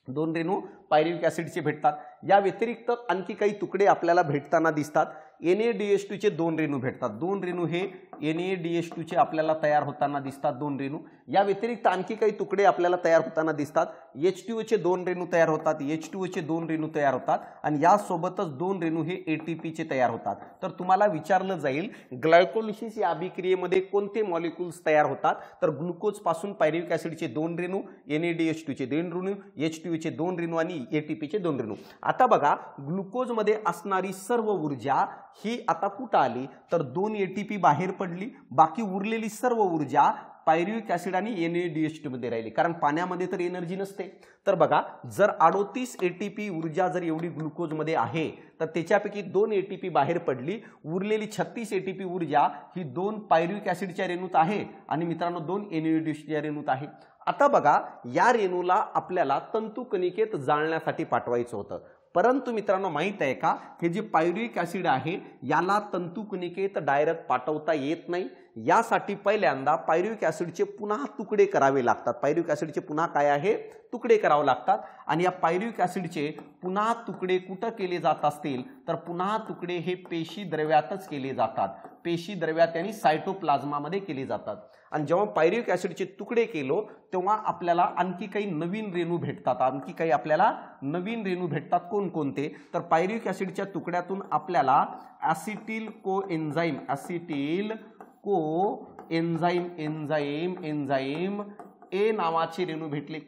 2 रेणू पायरुविक ऍसिडचे भेटतात. या व्यतिरिक्त आणखी काही तुकडे आपल्याला भेटताना दिसतात. NaDH2 चे 2 रेणू भेटतात. 2 रेणू हे NaDH2 चे आपल्याला तयार होताना दिसतात, 2 रेणू. या व्यतिरिक्त आणखी काही तुकडे आपल्याला तयार होताना दिसतात. H2O चे 2 रेणू तयार होतात. H2O चे 2 रेणू तयार होतात आणि यासोबतच 2 रेणू हे ATP चे तयार होतात. तर तुम्हाला विचारलं जाईल ग्लायकोलिसिस या अभिक्रियेमध्ये कोणते मॉलिक्युल्स तयार होतात? तर ग्लुकोज पासून पायरुविक ऍसिडचे 2 रेणू, NaDH2 चे 2 रेणू, H2O चे 2 रेणू आणि ATP चे 2 रेणू. आता बघा, ग्लुकोज मध्ये असणारी सर्व ऊर्जा ही आता कुठं आली? तर 2 ATP बाहेर पडली. बाकी उरलेली सर्व ऊर्जा पायरुविक ऍसिड आणि NaDH2 मध्ये राहिली, कारण पाण्यामध्ये तर एनर्जी नसते. तर बघा, जर 38 ATP ऊर्जा जर एवढी ग्लुकोज मध्ये आहे तर त्याच्यापैकी 2 ATP बाहेर पडली. उरलेली 36 ATP ऊर्जा ही 2 पायरुविक ऍसिडच्या रेणूत आहे आणि मित्रांनो 2 NaDH2च्या रेणूत आहे. आता बघा, या रेणूला आपल्याला तंतुकणिकेत जाळण्यासाठी पाठवायचं होतं. परंतु मित्रांनो माहित आहे का, हे जे पायरुविक ऍसिड आहे याला तंतुकणिकेत डायरेक्ट पाठवता येत नाही. यासाठी पहिल्यांदा पायरुव्हिक ॲसिडचे पुन्हा तुकडे करावे लागतात. पायरुव्हिक ॲसिडचे पुन्हा काय आहे, तुकडे करावे लागतात. आणि या पायरुव्हिक ॲसिडचे पुन्हा तुकडे कुठं केले जात असतील तर पुन्हा तुकडे हे पेशी द्रव्यातच केले जातात. पेशी द्रव्यात आणि सायटोप्लाझ्मामध्ये केले जातात. आणि जेव्हा पायरुव्हिक ॲसिडचे तुकडे केलो तेव्हा आपल्याला आणखी काही नवीन रेणू भेटतात. आणखी काही आपल्याला नवीन रेणू भेटतात. कोणकोणते तर पायरुव्हिक ॲसिडच्या तुकड्यातून आपल्याला ॲसिटिल कोएन्झाइम एन्झाइम ए नावाचे रेणू भेटले.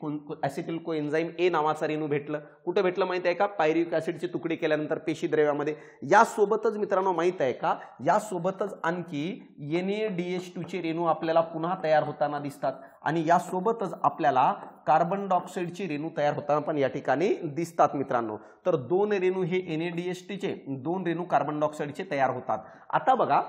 ॲसिटिल कोएन्झाइम ए नावाचा रेणू भेटलं. कुठं भेटलं माहिती आहे का, पायरुव्हिक ॲसिडचे तुकडे केल्यानंतर पेशी द्रव्यामध्ये. यासोबतच मित्रांनो माहित आहे का, यासोबतच आणखी NaDH2 चे रेणू आपल्याला पुन्हा तयार होताना दिसतात. आणि यासोबतच आपल्याला कार्बन डायऑक्साईडचे रेणू तयार होताना पण या ठिकाणी दिसतात मित्रांनो. तर 2 रेणू हे NaDH2चे, 2 रेणू कार्बन डायऑक्साईडचे तयार होतात. आता बघा,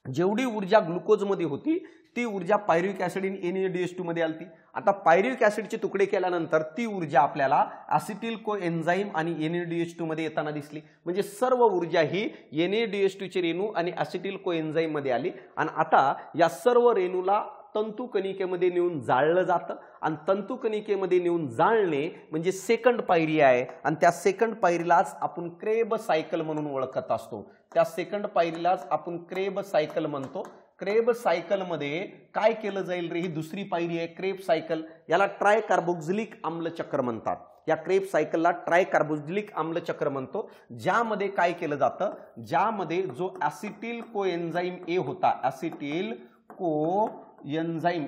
जेवढी ऊर्जा ग्लुकोजमध्ये होती ती ऊर्जा पायरुव्हिक ॲसिड आणि NaDH2 मध्ये आलती. आता पायरुव्हिक ॲसिडचे तुकडे केल्यानंतर ती ऊर्जा आपल्याला ॲसिटिल कोएन्झाइम आणि NaDH2 मध्ये येताना दिसली. म्हणजे सर्व ऊर्जा ही NaDH2 चे रेणू आणि ॲसिटिल कोएन्झाइम मध्ये आली. आणि आता या सर्व रेणूला तंतुकणिकेमध्ये नेऊन जाळलं जातं. आणि तंतुकणिकेमध्ये नेऊन जाळणे म्हणजे सेकंड पायरी आहे. आणि त्या सेकंड पायरीलाच आपण क्रेब सायकल म्हणून ओळखत असतो. त्या सेकंड पायरीलाच आपण क्रेब सायकल म्हणतो. क्रेब सायकल मध्ये काय केलं जाईल रे, ही दुसरी पायरी आहे क्रेब सायकल. याला ट्रायकार्बोक्झिलिक आम्ल चक्र म्हणतात. या क्रेब सायकलला ट्रायकार्बोक्झिलिक आम्ल चक्र म्हणतो. ज्यामध्ये काय केलं जातं, ज्यामध्ये जो ॲसिटिल कोएन्झाइम ए होता, ॲसिटिल कोएन्झाइम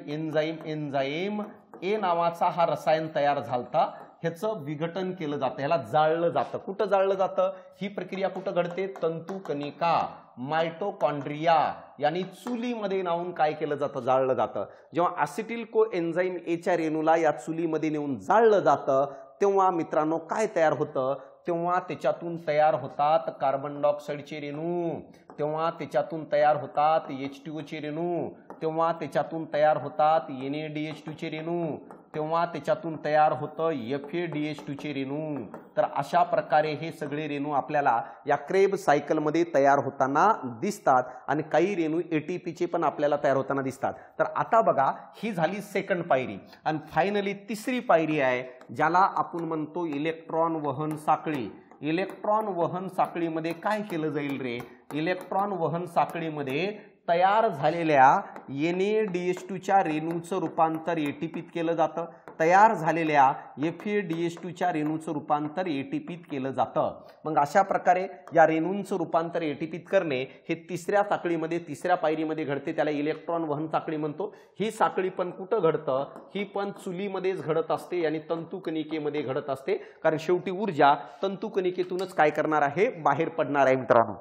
ए नावाचा हा रसायन तयार झालता. ह्याचं विघटन केलं जातं, ह्याला जाळलं जातं. कुठं जाळलं जातं, ही प्रक्रिया कुठं घडते, तंतुकणिका मायटोकॉन्ड्रिया यानी चुलीमध्ये नेऊन काय केलं जातं, जाळलं जातं. जेव्हा ॲसिटिल कोएन्झाइम एच्या रेणूला या चुलीमध्ये नेऊन जाळलं जातं तेव्हा मित्रांनो काय तयार होतं, तेव्हा त्याच्यातून तयार होतात कार्बन डायऑक्साईडचे रेणू, तेव्हा त्याच्यातून तयार होतात H2O चे रेणू, तेव्हा त्याच्यातून तयार होतात NaDH2 चे रेणू, तेव्हा त्याच्यातून तयार होतं FADH2 चे रेणू. तर अशा प्रकारे हे सगळे रेणू आपल्याला या क्रेब सायकलमध्ये तयार होताना दिसतात. आणि काही रेणू ATPचे पण आपल्याला तयार होताना दिसतात. तर आता बघा, ही झाली सेकंड पायरी. आणि फायनली तिसरी पायरी आहे ज्याला आपण म्हणतो इलेक्ट्रॉन वहन साखळी. इलेक्ट्रॉन वहन साखळीमध्ये काय केलं जाईल रे, इलेक्ट्रॉन वहन साखळीमध्ये तयार झालेल्या NaDH2 च्या रेणूचं रूपांतर ATPत केलं जातं. तयार झालेल्या FADH2 च्या रेणूचं रूपांतर ATPत केलं जातं. मग अशा प्रकारे या रेणूंचं रूपांतर ATPत करणे हे तिसऱ्या साखळीमध्ये, तिसऱ्या पायरीमध्ये घडते. त्याला इलेक्ट्रॉन वहन साखळी म्हणतो. ही साखळी पण कुठं घडतं, ही पण चुलीमध्येच घडत असते आणि तंतुकणिकेमध्ये घडत असते. कारण शेवटी ऊर्जा तंतुकणिकेतूनच काय करणार आहे, बाहेर पडणार आहे मित्रांनो.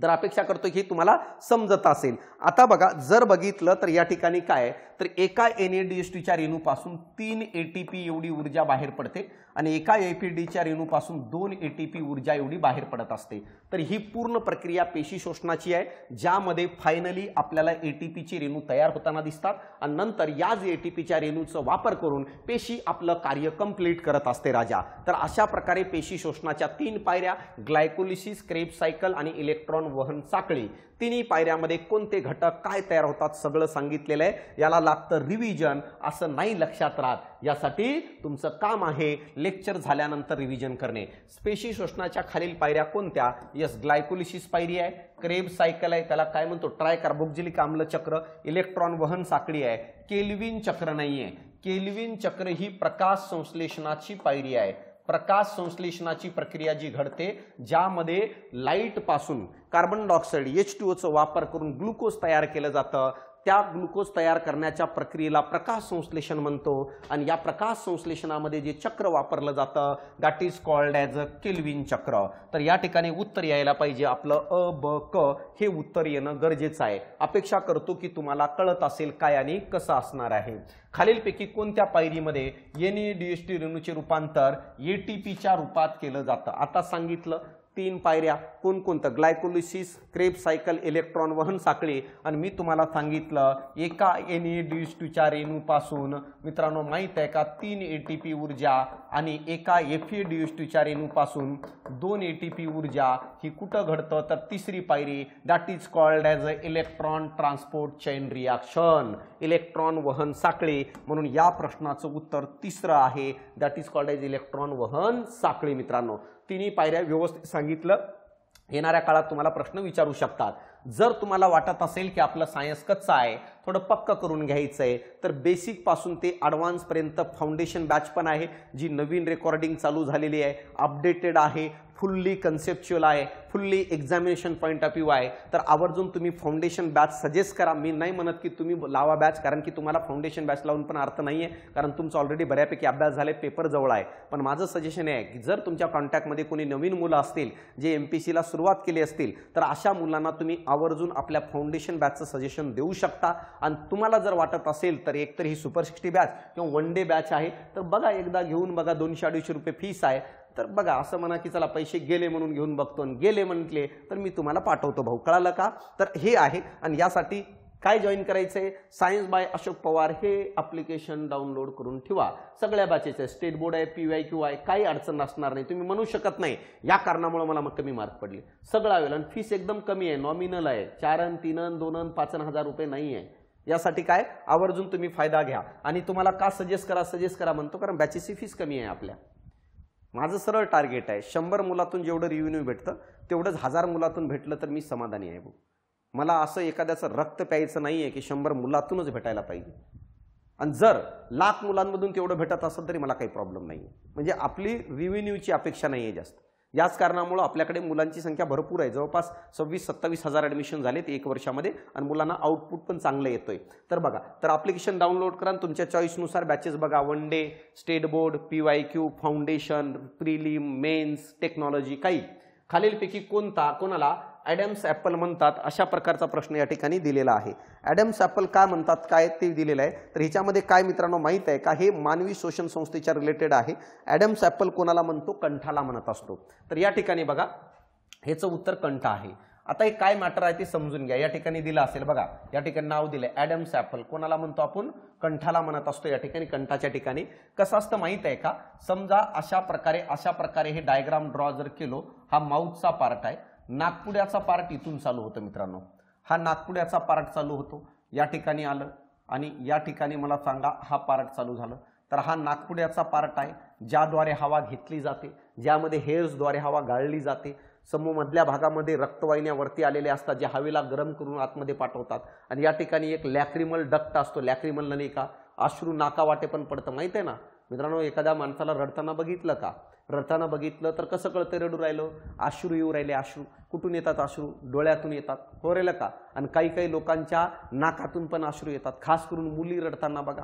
तर अपेक्षा करतो की तुम्हाला समजत असेल. आता बघा, जर बघितलं तर या ठिकाणी काय तर एका NaDH2 च्या रेणूपासून 3 ATP एवढी ऊर्जा बाहेर पडते आणि एका FAD च्या रेणूपासून 2 ATP ऊर्जा एवढी बाहेर पडत असते. तर ही पूर्ण प्रक्रिया पेशी शोषणाची आहे, ज्यामध्ये फायनली आपल्याला ATP ची रेणू तयार होताना दिसतात. आणि नंतर याच ATP च्या रेणूचा वापर करून पेशी आपलं कार्य कंप्लीट करत असते राजा. तर अशा प्रकारे पेशी शोषणाच्या 3 पायऱ्या, ग्लायकोलिसिस, क्रेब सायकल आणि इलेक्ट्रॉन वहन साखळी, तिन्ही पायऱ्यामध्ये कोणते घटक काय तयार होतात सगळं सांगितलेलं आहे. याला लागतं रिव्हिजन, असं नाही लक्षात राहत. यासाठी तुमचं काम आहे लेक्चर झाल्यानंतर रिव्हिजन करणे. पेशी शोषणाच्या खालील पायऱ्या कोणत्या, यस ग्लायकोलिसिस पायरी आहे, क्रेब सायकल आहे, त्याला काय म्हणतो ट्रायकार्बोक्झिलिक आम्ल चक्र, इलेक्ट्रॉन वहन साखळी आहे, केल्विन चक्र नाहीये. केल्विन चक्र ही प्रकाश संश्लेषणाची पायरी आहे. प्रकाश संश्लेषणाची प्रक्रिया जी घडते, ज्यामध्ये लाईट पासून कार्बन डायऑक्साईड H2O चा वापर करून ग्लुकोज तयार केलं जातं. त्या ग्लुकोज तयार करण्याच्या प्रक्रियेला प्रकाश संश्लेषण म्हणतो. आणि या प्रकाश संश्लेषणामध्ये जे चक्र वापरलं जातं that is called as a kelvin चक्र. तर या ठिकाणी उत्तर यायला पाहिजे आपलं अ ब क, हे उत्तर येणं गरजेचं आहे. अपेक्षा करतो की तुम्हाला कळत असेल काय आणि कसं असणार आहे. खालीलपैकी कोणत्या पायरीमध्ये NaDH2 रेणूचे रूपांतर ATP च्या रूपात केलं जातं. आता सांगितलं 3 पायऱ्या कोणकोणतं, ग्लायकोलिसिस, क्रेब सायकल, इलेक्ट्रॉन वहन साखळी. आणि मी तुम्हाला सांगितलं एका NaDH2 च्या रेणूपासून मित्रांनो माहित आहे का 3 ATP ऊर्जा आणि एका FeDH2च्या रेणूपासून 2 ATP ऊर्जा ही कुठं घडतं तर तिसरी पायरी, that is called as a electron transport chain reaction, electron वहन साखळी. म्हणून या प्रश्नाचं उत्तर तिसरं आहे, that is called as electron वहन साखळी. मित्रांनो तिन्ही पायऱ्या व्यवस्थित सांगितलं, येणाऱ्या काळात तुम्हाला प्रश्न विचारू शकतात. जर तुम्हाला वाटत असेल की आपलं सायन्स कच्चं आहे, थोडं पक्क करून घ्यायचं आहे, तर बेसिक पासून ते ॲडव्हान्स पर्यंत फाउंडेशन बॅच पण आहे, जी नवीन रेकॉर्डिंग चालू झालेली आहे, अपडेटेड आहे, फुल्ली कन्सेप्च्युअल आहे, fully examination point of view आहे. तर आवर्जून तुम्ही फाउंडेशन बॅच सजेस्ट करा. मी नाही म्हणत की तुम्ही लावा बॅच, कारण की तुम्हाला फाउंडेशन बॅच लावून पण अर्थ नाही आहे, कारण तुमचा ऑलरेडी बऱ्यापैकी अभ्यास झाला आहे, पेपर जवळ आहे. पण माझं सजेशन आहे की जर तुमच्या कॉन्टॅक्टमध्ये कोणी नवीन मुलं असतील जे MPSCला सुरुवात केली असतील, तर अशा मुलांना तुम्ही आवर्जून आपल्या फाउंडेशन बॅचचं सजेशन देऊ शकता. आणि तुम्हाला जर वाटत असेल तर एकतर ही सुपर 60 बॅच किंवा 1 डे बॅच आहे, तर बघा एकदा घेऊन बघा. 200-250 रुपये फीस आहे. तर बघा, असं म्हणा की चला पैसे गेले म्हणून घेऊन बघतो, आणि गेले म्हटले तर मी तुम्हाला पाठवतो भाऊ, कळालं का? तर हे आहे. आणि यासाठी काय जॉईन करायचंय, सायन्स बाय अशोक पवार हे ॲप्लिकेशन डाउनलोड करून ठेवा. सगळ्या बॅचेस आहे, स्टेट बोर्ड आहे, PYQ आहे, काही अडचण नसणार नाही. तुम्ही म्हणू शकत नाही या कारणामुळे मला मग कमी मार्क पडले, सगळं अवेल. आणि फीस एकदम कमी आहे, नॉमिनल आहे, 4, 3, 2, 5 हजार रुपये नाही आहे. यासाठी काय आवर्जून तुम्ही फायदा घ्या. आणि तुम्हाला का सजेस्ट करा म्हणतो, कारण बॅचेसची फीस कमी आहे आपल्या. माझं सरळ टार्गेट आहे, 100 मुलातून जेवढं रिव्हेन्यू भेटतं तेवढंच 1000 मुलातून भेटलं तर मी समाधानी आहे भाऊ. मला असं एखाद्याचं रक्त प्यायचं नाही आहे की 100 मुलातूनच भेटायला पाहिजे. आणि जर 1,00,000 मुलांमधून तेवढं भेटत असेल तरी मला काही प्रॉब्लेम नाही आहे. म्हणजे आपली रिव्हेन्यूची अपेक्षा नाही आहे जास्त. याच कारणामुळे आपल्याकडे मुलांची संख्या भरपूर आहे, जवळपास 26-27 हजार ॲडमिशन झालेत 1 वर्षामध्ये, आणि मुलांना आउटपुट पण चांगलं येतोय. तर बघा, तर ॲप्लिकेशन डाउनलोड करा, तुमच्या चॉईसनुसार बॅचेस बघा. 1 day, state board, PYQ, foundation, prelim, mains, technology, काही खालीलपैकी कोणाला ॲडम्स ॲपल म्हणतात, अशा प्रकारचा प्रश्न या ठिकाणी दिलेला आहे. ॲडम्स ॲपल काय म्हणतात, काय ते दिलेलं आहे. तर ह्याच्यामध्ये काय मित्रांनो माहीत आहे का, हे मानवी शोषण संस्थेच्या रिलेटेड आहे. ॲडम्स ॲपल कोणाला म्हणतो, कंठाला म्हणत असतो. तर या ठिकाणी बघा, ह्याचं उत्तर कंठ आहे. आता हे काय मॅटर आहे ते समजून घ्या. या ठिकाणी दिलं असेल बघा, या ठिकाणी नाव दिलंय ॲडम्स ॲपल, कोणाला म्हणतो आपण, कंठाला म्हणत असतो. या ठिकाणी कंठाच्या ठिकाणी कसं असतं माहित आहे का, समजा अशा प्रकारे हे डायग्राम ड्रॉ जर केलो, हा माउथचा पार्ट आहे, नागपुड्याचा पार्ट इथून चालू होतं मित्रांनो, हा नागपुड्याचा पार्ट चालू होतो, या ठिकाणी आलं, आणि या ठिकाणी मला सांगा हा पार्ट चालू झालं. तर हा नागपुड्याचा पार्ट आहे, ज्याद्वारे हवा घेतली जाते, ज्यामध्ये हेअर्सद्वारे हवा गाळली जाते. मधल्या भागामध्ये रक्तवाहिन्या वरती आलेल्या असतात, जे हवेला गरम करून आतमध्ये पाठवतात. आणि या ठिकाणी एक लॅक्रिमल डक्ट असतो, लॅक्रिमल नलिका, अश्रू नाकावाटे पण पडतं, माहित आहे ना मित्रांनो. एखाद्या माणसाला रडताना बघितलं का, रडताना बघितलं तर कसं कळतं रडू राहिलो, अश्रू येऊ राहिले. अश्रू कुठून येतात, अश्रू डोळ्यातून येतात, हो राहिलं का. आणि काही लोकांच्या नाकातून पण अश्रू येतात, खास करून मुली रडताना बघा,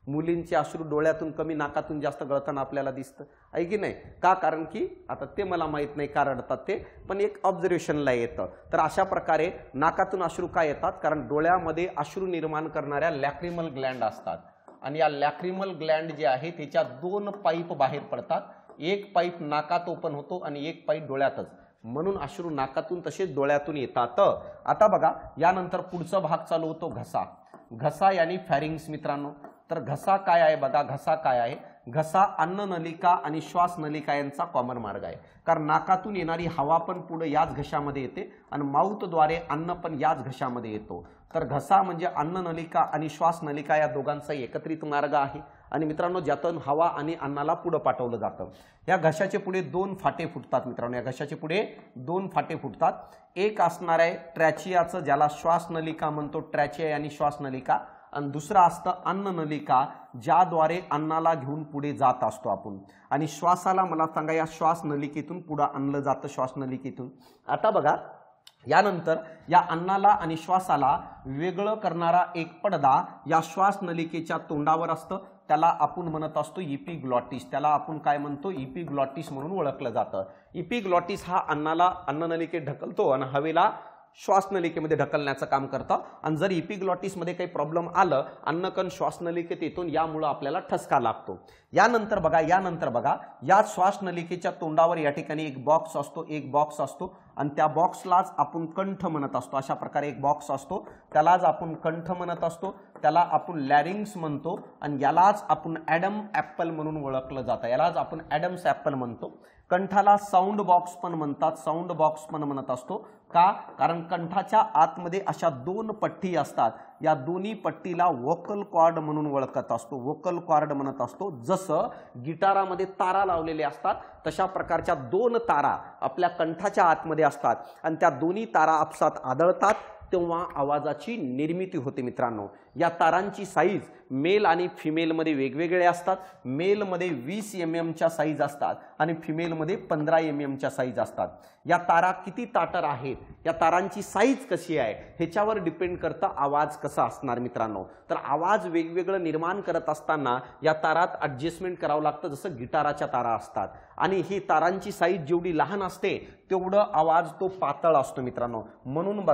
मुलींचे अश्रू डोळ्यातून कमी, नाकातून जास्त गळताना आपल्याला दिसतं, आहे की नाही का. कारण की आता ते मला माहित नाही का रडतात ते, पण एक ऑब्झर्वेशनला येतं. तर अशा प्रकारे नाकातून अश्रू का येतात, कारण डोळ्यामध्ये अश्रू निर्माण करणाऱ्या लॅक्रिमल ग्लँड असतात. आणि या लॅक्रिमल ग्लँड जे आहे त्याच्या 2 पाईप बाहेर पडतात, एक पाईप नाकात ओपन होतो आणि एक पाईप डोळ्यातच, म्हणून अश्रू नाकातून तसेच डोळ्यातून येतात. आता बघा, यानंतर पुढचा भाग चालू होतो घसा. घसा यानी फॅरिंग्स मित्रांनो. तर घसा काय आहे बघा, घसा काय आहे, घसा अन्ननलिका आणि श्वास नलिका यांचा कॉमन मार्ग आहे. कारण नाकातून येणारी हवा पण पुढे याच घशामध्ये येते, आणि माउथद्वारे अन्न पण याच घशामध्ये येतो. तर घसा म्हणजे अन्ननलिका आणि श्वास नलिका या दोघांचा एकत्रित मार्ग आहे. आणि मित्रांनो, ज्यातून हवा आणि अन्नाला पुढे पाठवलं जातं. या घशाचे पुढे 2 फाटे फुटतात मित्रांनो, या घशाचे पुढे 2 फाटे फुटतात. एक असणार आहे ट्रॅचियाचं, ज्याला श्वास नलिका म्हणतो, ट्रॅचिया आणि श्वास नलिका. आणि दुसरा असतं अन्ननलिका, ज्याद्वारे अन्नाला घेऊन पुढे जात असतो आपण. आणि श्वासाला मला सांगा, या श्वास नलिकेतून पुढे आणलं जातं, श्वास नलिकेतून. आता बघा, यानंतर या अन्नाला आणि श्वासाला वेगळं करणारा एक पडदा या श्वास नलिकेच्या तोंडावर असतं, त्याला आपण म्हणत असतो इपिग्लॉटिस. त्याला आपण काय म्हणतो, इपिग्लॉटिस म्हणून ओळखलं जातं. इपिग्लॉटिस हा अन्नाला अन्ननलिकेत ढकलतो आणि हवेला श्वासनलिकेमध्ये ढकलण्याचं काम करतं आणि जर इपिग्लॉटिसमध्ये काही प्रॉब्लेम आलं अन्नकण श्वासनलिकेत येतून यामुळे आपल्याला ठसका लागतो। यानंतर बघा या श्वासनलिकेच्या तोंडावर या ठिकाणी एक बॉक्स असतो आणि त्या बॉक्सलाच आपण कंठ म्हणत असतो। अशा प्रकारे एक बॉक्स असतो त्यालाच आपण कंठ म्हणत असतो, त्याला आपण लॅरिंग्स म्हणतो आणि यालाच आपण ॲडम ॲपल म्हणून ओळखलं जातं, यालाच आपण ॲडम्स ॲपल म्हणतो। कंठाला साऊंड बॉक्स पण म्हणतात, साऊंड बॉक्स पण म्हणत असतो का, कारण कंठाच्या आतमध्ये अशा दोन पट्टी असतात, या दोन्ही पट्टीला वोकल कॉर्ड म्हणून ओळखत असतो, वोकल कॉर्ड म्हणत असतो। जसं गिटारामध्ये तारा लावलेले असतात तशा प्रकारच्या दोन तारा आपल्या कंठाच्या आतमध्ये असतात आणि त्या दोन्ही तारा आपसात आदळतात तेव्हा आवाजाची निर्मिती होते। मित्रांनो, या तारांची साईज मेल आणि फिमेलमध्ये वेगवेगळे असतात। मेलमध्ये 20 mm च्या साईज असतात आणि फिमेलमध्ये 15 mm च्या साईज असतात। या तारा किती ताटर आहेत, या तारांची साईज कशी आहे ह्याच्यावर डिपेंड करतं आवाज कसा असणार मित्रांनो। तर आवाज वेगवेगळं निर्माण करत असताना या तारात ॲडजस्टमेंट करावं लागतं, जसं गिटाराच्या तारा असतात आणि ही तारांची साईज जेवढी लहान असते तेवढं आवाज तो पातळ असतो मित्रांनो। म्हणून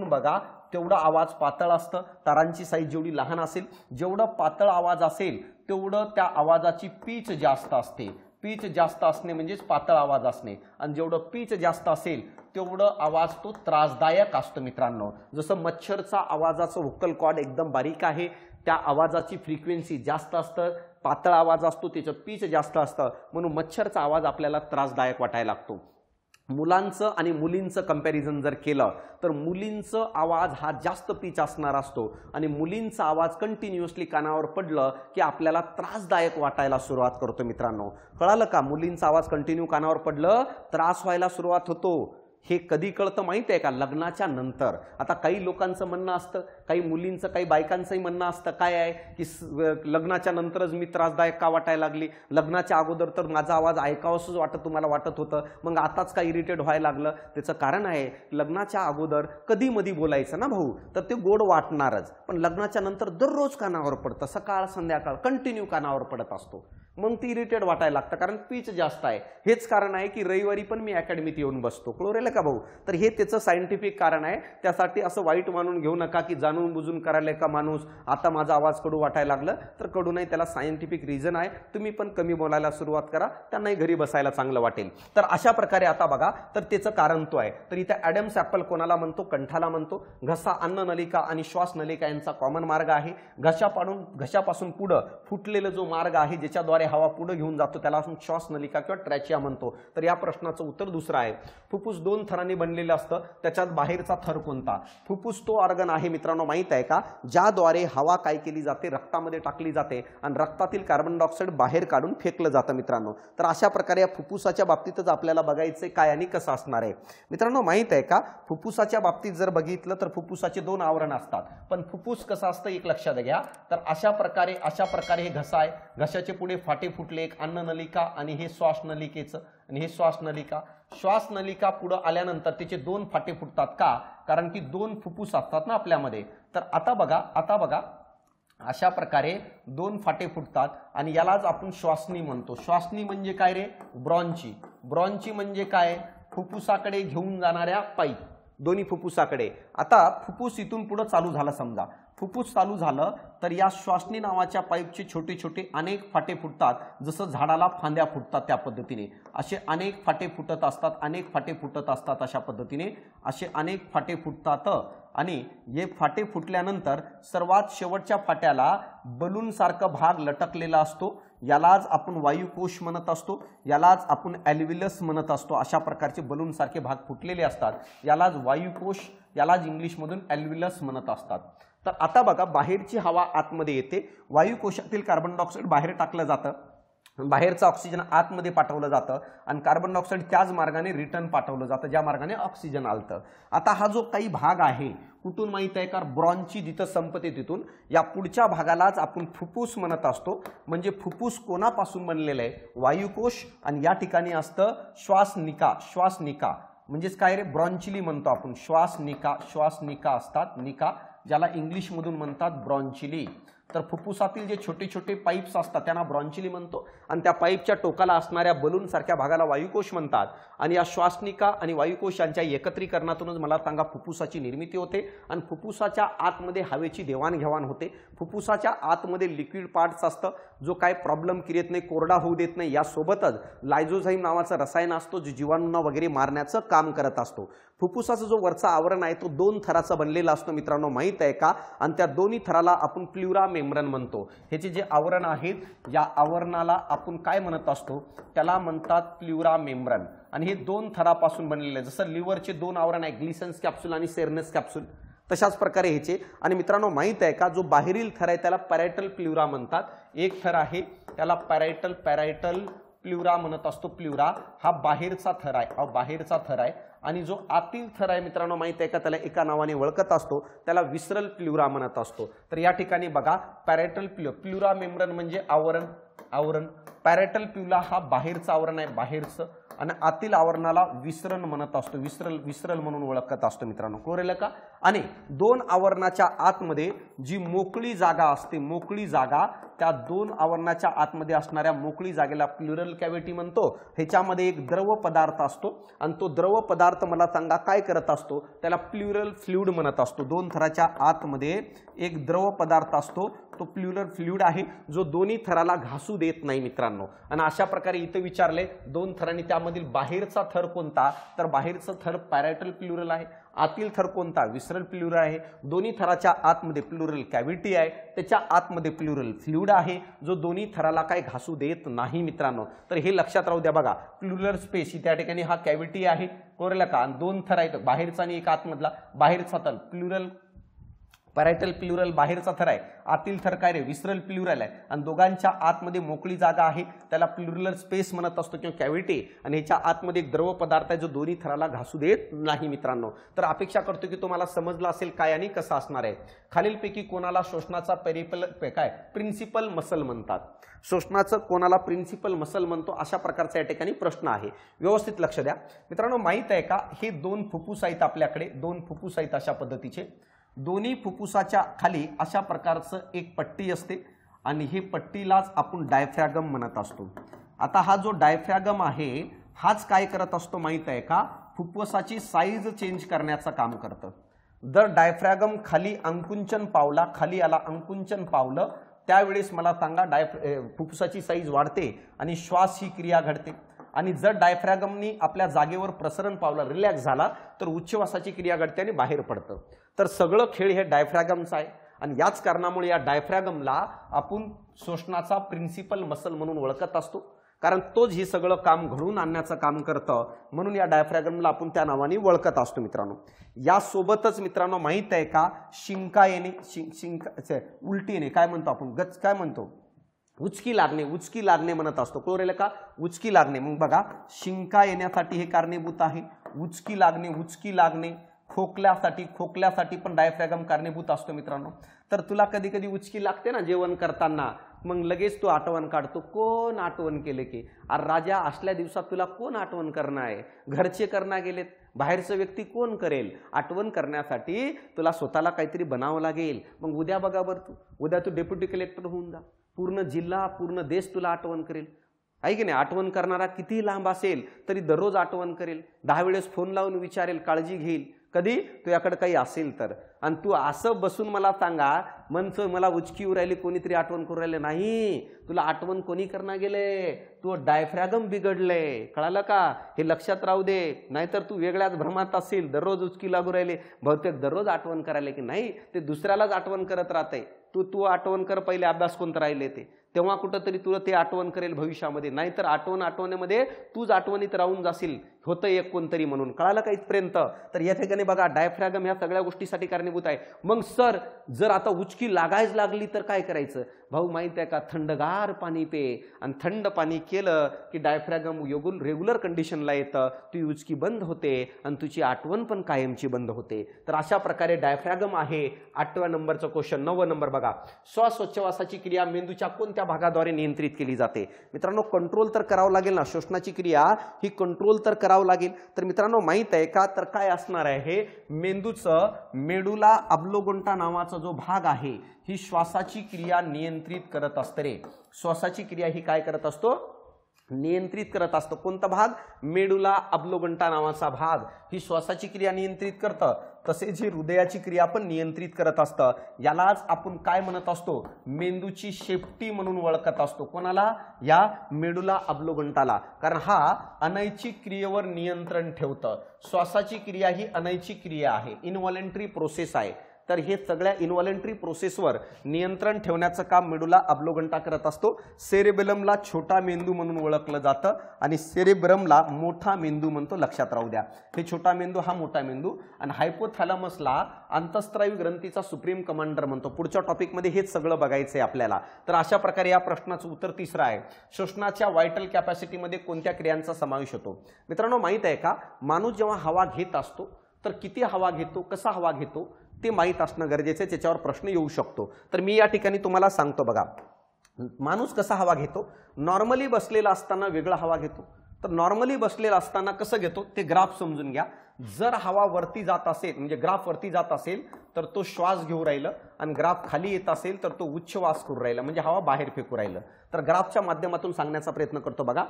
बघा तेवढा आवाज पातळ असतं। तारांची साईज जेवढी लहान असेल, जेवढं पातळ आवाज असेल तेवढं त्या आवाजाची पीच जास्त असते। पीच जास्त असणे म्हणजेच पातळ आवाज असणे आणि जेवढं पीच जास्त असेल तेवढं आवाज तो त्रासदायक असतो मित्रांनो। जसं मच्छरचा आवाजाचं व्होकल कॉर्ड एकदम बारीक आहे, त्या आवाजाची फ्रिक्वेन्सी जास्त असतं, पातळ आवाज असतो त्याचं पीच जास्त असतं, म्हणून मच्छरचा आवाज आपल्याला त्रासदायक वाटायला लागतो। मुलांचं आणि मुलींचं कंपॅरिझन जर केलं तर मुलींचं आवाज हा जास्त पीच असणार असतो आणि मुलींचा आवाज कंटिन्युअसली कानावर पडलं की आपल्याला त्रासदायक वाटायला सुरुवात करतो मित्रांनो। कळालं का, मुलींचा आवाज कंटिन्यू कानावर पडलं त्रास व्हायला सुरुवात होतो। हे कधी कळतं माहिती आहे का, लग्नाच्या नंतर। आता काही लोकांचं म्हणणं असतं, काही मुलींचं काही बायकांचंही म्हणणं असतं काय आहे की लग्नाच्या नंतरच मी त्रासदायक का वाटायला लागली, लग्नाच्या अगोदर तर माझा आवाज ऐकावंसच तुम्हाला वाटत होतं, मग आताच का इरिटेट व्हायला लागलं। त्याचं कारण आहे लग्नाच्या अगोदर कधी मधी बोलायचं ना भाऊ तर ते गोड वाटणारच, पण लग्नाच्या नंतर दररोज कानावर पडतं, सकाळ संध्याकाळ कंटिन्यू कानावर पडत असतो, मग ती इरिटेट वाटायला लागतं कारण पीच जास्त आहे। हेच कारण आहे की रविवारी पण मी अकॅडमीत येऊन बसतो, कळलं का भाऊ। तर हे त्याचं सायंटिफिक कारण आहे, त्यासाठी असं वाईट मानून घेऊ नका की जाणून बुजून करायला का माणूस आता माझा आवाज कडू वाटायला लागलं, तर कडू नाही, त्याला सायंटिफिक रिझन आहे। तुम्ही पण कमी बोलायला सुरुवात करा, त्यांनाही घरी बसायला चांगलं वाटेल। तर अशा प्रकारे आता बघा, तर त्याचं कारण तो आहे। तर इथे ॲडम्स ॲपल कोणाला म्हणतो, कंठाला म्हणतो। घसा, अन्ननलिका आणि श्वासनलिका यांचा कॉमन मार्ग आहे। घशापासून पुढं फुटलेला जो मार्ग आहे ज्याच्याद्वारे हवा पुढे घेऊन जातो त्याला आपण श्वासनलिका किंवा ट्रॅचिया म्हणतो। तर या प्रश्नाचं उत्तर दुसरं आहे। फुफ्फुस दोन थरांनी बनलेलं असतं, त्याच्यात बाहेरचा थर कोणता। फुफ्फुस तो ऑर्गन आहे मित्रांनो माहित आहे का, ज्याद्वारे हवा काय केली जाते, रक्तामध्ये टाकली जाते आणि रक्तातील कार्बन डायऑक्साईड बाहेर काढून फेकलं जातं मित्रांनो। तर अशा प्रकारे या फुफ्फुसाच्या बाबतीतच आपल्याला बघायचं काय आणि कसं असणार आहे मित्रांनो। माहित आहे का, फुफ्फुसाच्या बाबतीत जर बघितलं तर फुफ्फुसाचे दोन आवरण असतात, पण फुफ्फुस कसं असतं एक लक्षात घ्या। तर अशा प्रकारे हे घसा आहे, घशाचे पुढे फाटे फुटले, एक अन्ननलिका आणि हे श्वासनलिकेचं आणि हे श्वासनलिका। श्वासनलिका पुढे आल्यानंतर त्याचे दोन फाटे फुटतात का, कारण की दोन फुफ्फुस असतात ना आपल्यामध्ये। तर आता बघा अशा प्रकारे दोन फाटे फुटतात आणि यालाच आपण श्वासनी म्हणतो। श्वासनी म्हणजे काय रे, ब्रॉन्ची। ब्रॉन्ची म्हणजे काय, फुफ्फुसाकडे घेऊन जाणाऱ्या पाईप, दोन्ही फुफ्फुसाकडे। आता फुफ्फुस इथून पुढे चालू झालं, समजा फुफ्फुस चालू झालं तर या श्वासनी नावाच्या पाईपचे छोटे छोटे अनेक फाटे फुटतात, जसं झाडाला फांद्या फुटतात त्या पद्धतीने असे अनेक फाटे फुटत असतात, अशा पद्धतीने असे अनेक फाटे फुटतात आणि हे फाटे फुटल्यानंतर सर्वात शेवटच्या फाट्याला बलून सारखा भाग लटकलेला असतो, यालाच आपण वायुकोश म्हणत असतो, यालाच आपण ॲल्व्हिलस म्हणत असतो। अशा प्रकारचे बलून सारखे भाग फुटलेले असतात, यालाच वायुकोश, यालाच इंग्लिशमधून ॲल्व्हिलस म्हणत असतात। तर आता बघा, बाहेरची हवा आतमध्ये येते, वायुकोशातील कार्बन डायऑक्साईड बाहेर टाकलं जातं, बाहेरचं ऑक्सिजन आतमध्ये पाठवलं जातं आणि कार्बन डायऑक्साईड त्याच मार्गाने रिटर्न पाठवलं जातं ज्या मार्गाने ऑक्सिजन आलतं। आता हा जो काही भाग आहे कुठून माहित आहे का, ब्रॉन्ची जिथं संपते तिथून या पुढच्या भागालाच आपण फुफ्फुस म्हणत असतो। म्हणजे फुफ्फुस कोणापासून बनलेलं आहे, वायुकोश, आणि या ठिकाणी असतं श्वासनिका म्हणजेच काय रे, ब्रॉन्चिली म्हणतो आपण, श्वासनिका असतात, निका ज्याला इंग्लिशमधून म्हणतात ब्रॉन्चिली। तर फुफ्फुसातील जे छोटे छोटे पाईप्स असतात त्यांना ब्रॉन्चिली म्हणतो आणि त्या पाईपच्या टोकाला असणाऱ्या बलून सारख्या भागाला वायुकोश म्हणतात आणि या श्वासनिका आणि वायुकोश यांच्या एकत्रीकरणातूनच मला सांगा फुफ्फुसाची निर्मिती होते आणि फुफ्फुसाच्या आतमध्ये हवेची देवाणघेवाण होते. फुफ्फुसाच्या आतमध्ये लिक्विड पार्ट्स असतं जो काय प्रॉब्लेम क्रिएट नाही, कोरडा होऊ देत नाही. यासोबतच लायझोझाईम नावाचं रसायन असतो जो जीवाणूंना वगैरे मारण्याचं काम करत असतो. फुफ्फुसाचा जो वरचा आवरण आहे तो 2 थराचा बनलेला असतो मित्रांनो, माहित आहे का? आणि त्या दोन्ही थराला आपण प्ल्युरा मेम्ब्रेन म्हणतो. ह्याचे जे आवरण आहेत या आवरणाला आपण काय म्हणत असतो, त्याला म्हणतात प्ल्युरा मेम्ब्रेन. आणि हे 2 थरापासून बनलेले, जसं लिव्हरचे 2 आवरण आहे, ग्लिसन्स कॅप्सूल आणि सेरनस कॅप्सूल, तशाच प्रकारे ह्याचे. आणि मित्रांनो माहित आहे का, जो बाहेरील थर आहे त्याला पॅरायटल प्ल्युरा म्हणतात. एक थर आहे त्याला पॅरायटल प्ल्युरा म्हणत असतो. प्ल्युरा हा बाहेरचा थर आहे, हा बाहेरचा थर आहे. आणि जो आतील थर आहे मित्रांनो माहित आहे का, त्याला एका नावाने ओळखत असतो, त्याला विसरल प्ल्युरा म्हणत असतो. तर या ठिकाणी बघा, पॅरायटल प्ल्युरा मेम्ब्रेन म्हणजे आवरण, पॅरायटल प्ल्युरा हा बाहेरचं आवरण आहे, बाहेरचं. आणि आतील आवरणाला विसरण म्हणत असतो, विसरल म्हणून ओळखत असतो मित्रांनो. कळलं का? आणि 2 आवरणाच्या आतमध्ये जी मोकळी जागा असते, मोकळी जागा, त्या 2 आवरणाच्या आतमध्ये असणाऱ्या मोकळी जागेला प्ल्युरल कॅव्हिटी म्हणतो. ह्याच्यामध्ये एक द्रव पदार्थ असतो आणि तो द्रव पदार्थ मला सांगा काय करत असतो, त्याला प्ल्युरल फ्लुइड म्हणत असतो. 2 थराच्या आतमध्ये एक द्रव पदार्थ असतो, तो प्ल्युरल फ्लुइड आहे जो दोन्ही थराला घासू देत नाही मित्रांनो. आणि अशा प्रकारे इथं विचारले 2 थरांनी त्यामधील बाहेरचा थर कोणता, तर बाहेरचा थर पॅरायटल प्ल्युरल आहे. आतील थर कोणता, विसरल प्ल्युरल आहे. दोन्ही थराच्या आतमध्ये प्ल्युरल कॅव्हिटी आहे, त्याच्या आतमध्ये प्ल्युरल फ्लुइड आहे जो दोन्ही थराला काय घासू देत नाही मित्रांनो. तर हे लक्षात राहू द्या. बघा, प्ल्युरल स्पेस त्या ठिकाणी हा कॅव्हिटी आहे, कळलं का? 2 थर आहेत, बाहेरचा आणि एक आतमधला. बाहेरचा थर प्ल्युरल पॅरायटल प्ल्युरल बाहेरचा थर आहे, आतील थर काय रे, विसरल प्ल्युरल आहे. आणि दोघांच्या आतमध्ये मोकळी जागा आहे, त्याला प्ल्युरल स्पेस म्हणत असतो किंवा कॅव्हिटी. आणि ह्याच्या आतमध्ये एक द्रव पदार्थ आहे जो दोन्ही थराला घासू देत नाही मित्रांनो. तर अपेक्षा करतो की तुम्हाला समजलं असेल काय आणि कसं असणार आहे. खालीलपैकी कोणाला शोषणाचा प्रिन्सिपल मसल म्हणतात? शोषणाचं कोणाला प्रिन्सिपल मसल म्हणतो, अशा प्रकारचा या ठिकाणी प्रश्न आहे. व्यवस्थित लक्ष द्या मित्रांनो. माहित आहे का, हे 2 फुफ्फुस आहेत आपल्याकडे, 2 फुफ्फुस आहेत अशा पद्धतीचे. दोन्ही फुफ्फुसाच्या खाली अशा प्रकारचं एक पट्टी असते आणि हे पट्टीलाच आपण डायफ्रॅगम म्हणत असतो. आता हा जो डायफ्रॅगम आहे हाच काय करत असतो माहित आहे का, फुफ्फुसाची साईज चेंज करण्याचं काम करतं. जर डायफ्रॅगम खाली अंकुंचन पावला, खाली आला अंकुंचन पावलं, त्यावेळेस मला सांगा फुफ्फुसाची साईज वाढते आणि श्वास ही क्रिया घडते. आणि जर डायफ्रॅगमनी आपल्या जागेवर प्रसरण पावलं, रिलॅक्स झाला, तर उच्छवासाची क्रिया घडते आणि बाहेर पडतं. तर सगळं खेळ हे डायफ्रॅगमचा आहे आणि याच कारणामुळे या डायफ्रॅगमला आपण शोषणाचा प्रिन्सिपल मसल म्हणून ओळखत असतो, कारण तोच हे सगळं काम घडवून आणण्याचं काम करतं. म्हणून या डायफ्रॅगमला आपण त्या नावाने ओळखत असतो मित्रांनो. यासोबतच मित्रांनो माहित आहे का, शिंका येणे, उलटी येणे काय म्हणतो आपण, काय म्हणतो, उचकी लागणे म्हणत असतो. कळलं का? उचकी लागणे. मग बघा, शिंका येण्यासाठी हे कारणीभूत आहे, उचकी लागणे. खोकल्यासाठी पण डायफ्रॅगम कारणीभूत असतो मित्रांनो. तर तुला कधी कधी उचकी लागते ना जेवण करताना, मग लगेच तू आठवण काढतो, कोण आठवण केले की, अरे राजा असल्या दिवसात तुला कोण आठवण करणार आहे, घरचे करणार गेलेत, बाहेरचं व्यक्ती कोण करेल. आठवण करण्यासाठी तुला स्वतःला काहीतरी बनावं लागेल. मग उद्या बघा बरं, उद्या तू डेप्युटी कलेक्टर होऊन जा, पूर्ण जिल्हा पूर्ण देश तुला आठवण करेल, आहे की नाही. आठवण करणारा किती लांब असेल तरी दररोज आठवण करेल, 10 वेळेस फोन लावून विचारेल, काळजी घेईल, कधी तुझ्याकडे काही असेल तर. आणि तू असं बसून मला सांगा म्हणतो मला उचकी येऊ राहिली, कोणीतरी आठवण करू राहिले, नाही, तुला आठवण कोणी करणार गेले, तू डायफ्रॅगम बिघडले. कळालं का? हे लक्षात राहू दे, नाहीतर तू वेगळ्याच भ्रमात असेल, दररोज उचकी लागू राहिले, बहुतेक दररोज आठवण करायला की नाही, ते दुसऱ्यालाच आठवण करत राहते. तू आठवण कर, पहिले अभ्यास कोणतं राहिले ते, तेव्हा कुठंतरी तुला ते आठवण करेल भविष्यामध्ये. नाहीतर आठवणीमध्ये तूच आठवणीत राहून जाशील, होतं एक कोणतरी म्हणून. कळालं का इथपर्यंत? तर या ठिकाणी बघा, डायफ्रॅगम ह्या सगळ्या गोष्टीसाठी कारणीभूत आहे. मग सर जर आता उचकी लागायच लागली तर काय करायचं? भाऊ माहित आहे का, थंडगार पाणी पे, आणि थंड पाणी केलं की डायफ्रॅगम रेग्युलर कंडिशनला येतं, ती उचकी बंद होते आणि तुझी आठवण पण कायमची बंद होते. तर अशा प्रकारे डायफ्रॅगम आहे. 8व्या नंबरचं क्वेश्चन. 9वं नंबर बघा, श्वासोच्छवासाची क्रिया मेंदूच्या कोणत्या भागाद्वारे नियंत्रित केली जाते? मित्रांनो कंट्रोल तर करावं लागेल ना, श्वसनाची क्रिया ही कंट्रोल तर करावं लागेल. तर मित्रांनो माहित आहे का, तर काय असणार आहे, हे मेंदूचं मेडुला ऑब्लोंगेटा नावाचा जो भाग आहे, ही श्वासाची क्रिया नियंत्रित करत असते रे. श्वासाची क्रिया ही काय करत असतो, नियंत्रित करत असतो. कोणता भाग, मेडुला ऑब्लोगंटा नावाचा भाग ही श्वासाची क्रिया नियंत्रित करतं. तसेच ही हृदयाची क्रिया पण नियंत्रित करत असतं. यालाच आपण काय म्हणत असतो, मेंदूची शेपटी म्हणून ओळखत असतो. कोणाला, या मेडुला ऑब्लोगंटाला. कारण हा अनैच्छिक क्रियेवर नियंत्रण ठेवतं. श्वासाची क्रिया ही अनैच्छिक क्रिया आहे, इनव्हॉलेंटरी प्रोसेस आहे. तर हे सगळ्या इनव्हॉलेंटरी प्रोसेसवर नियंत्रण ठेवण्याचं काम मेडुला ऑब्लोगंटा करत असतो. सेरेबेलमला छोटा मेंदू म्हणून ओळखलं जातं आणि सेरेब्रमला मोठा मेंदू म्हणतो, लक्षात राहू द्या. हे छोटा मेंदू, हा मोठा मेंदू. आणि हायपोथॅलॅमसला अंतःस्रावी ग्रंथीचा सुप्रीम कमांडर म्हणतो. पुढच्या टॉपिकमध्ये हेच सगळं बघायचंय आपल्याला. तर अशा प्रकारे या प्रश्नाचं उत्तर तिसरं आहे. श्वसनाच्या व्हायटल कॅपॅसिटीमध्ये कोणत्या क्रियांचा समावेश होतो. मित्रांनो, माहित आहे का, माणूस जेव्हा हवा घेत असतो तर किती हवा घेतो, कसा हवा घेतो ते माहीत असणं गरजेचं आहे. त्याच्यावर प्रश्न येऊ शकतो. तर मी या ठिकाणी तुम्हाला सांगतो बघा, माणूस कसा हवा घेतो. नॉर्मली बसलेला असताना वेगळा हवा घेतो. तर नॉर्मली बसलेला असताना कसं घेतो ते ग्राफ समजून घ्या. जर हवा वरती जात असेल, म्हणजे ग्राफ वरती जात असेल तर तो श्वास घेऊ राहिलं, आणि ग्राफ खाली येत असेल तर तो उच्छ्वास करू राहिला, म्हणजे हवा बाहेर फेकू राहिलं. तर ग्राफच्या माध्यमातून सांगण्याचा प्रयत्न करतो बघा.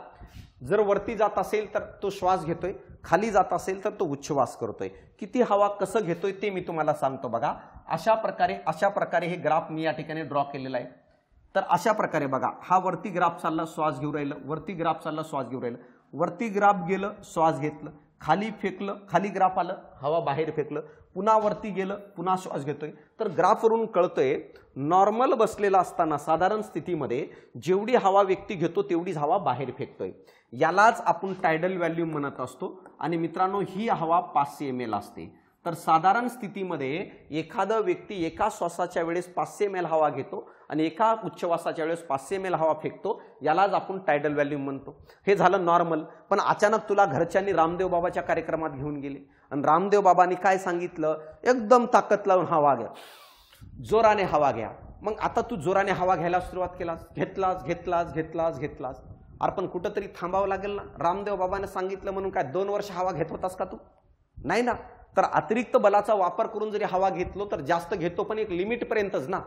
जर वरती जात असेल तर तो श्वास घेतोय, खाली जात असेल तर तो उच्छ्वास करतोय. किती हवा कसं घेतोय ते मी तुम्हाला सांगतो बघा. अशा प्रकारे हे ग्राफ मी या ठिकाणी ड्रॉ केलेला आहे. तर अशा प्रकारे बघा, हा वरती ग्राफ चालला, श्वास घेऊ राहिलं, वरती ग्राफ चालला, श्वास घेऊ राहिलं, वरती ग्राफ गेलं, श्वास घेतलं, खाली फेकलं, खाली ग्राफ आलं, हवा बाहेर फेकलं, पुन्हा वरती गेलं, पुन्हा श्वास घेतोय. तर ग्राफवरून कळतंय नॉर्मल बसलेला असताना साधारण स्थितीमध्ये जेवढी हवा व्यक्ती घेतो तेवढीच हवा बाहेर फेकतोय. यालाच आपण टायडल व्हॉल्यूम म्हणत असतो. आणि मित्रांनो, ही हवा 500 ml असते. तर साधारण स्थितीमध्ये एखादा व्यक्ती एका श्वासाच्या वेळेस 500 ml हवा घेतो आणि एका उच्छ्वासाच्या वेळेस 500 ml हवा फेकतो. यालाच आपण टायडल व्हॉल्यूम म्हणतो. हे झालं नॉर्मल. पण अचानक तुला घरच्यांनी रामदेव बाबाच्या कार्यक्रमात घेऊन गेले आणि रामदेव बाबांनी काय सांगितलं, एकदम ताकद लावून हवा घ्या, जोराने हवा घ्या. मग आता तू जोराने हवा घ्यायला सुरुवात केलास, घेतलास. अरे पण कुठंतरी थांबावं लागेल ना. रामदेव बाबांनी सांगितलं म्हणून काय 2 वर्ष हवा घेत होतास का तू? नाही ना. तर अतिरिक्त बलाचा वापर करून जरी हवा घेतलो तर जास्त घेतो, पण एक लिमिट पर्यंतच ना,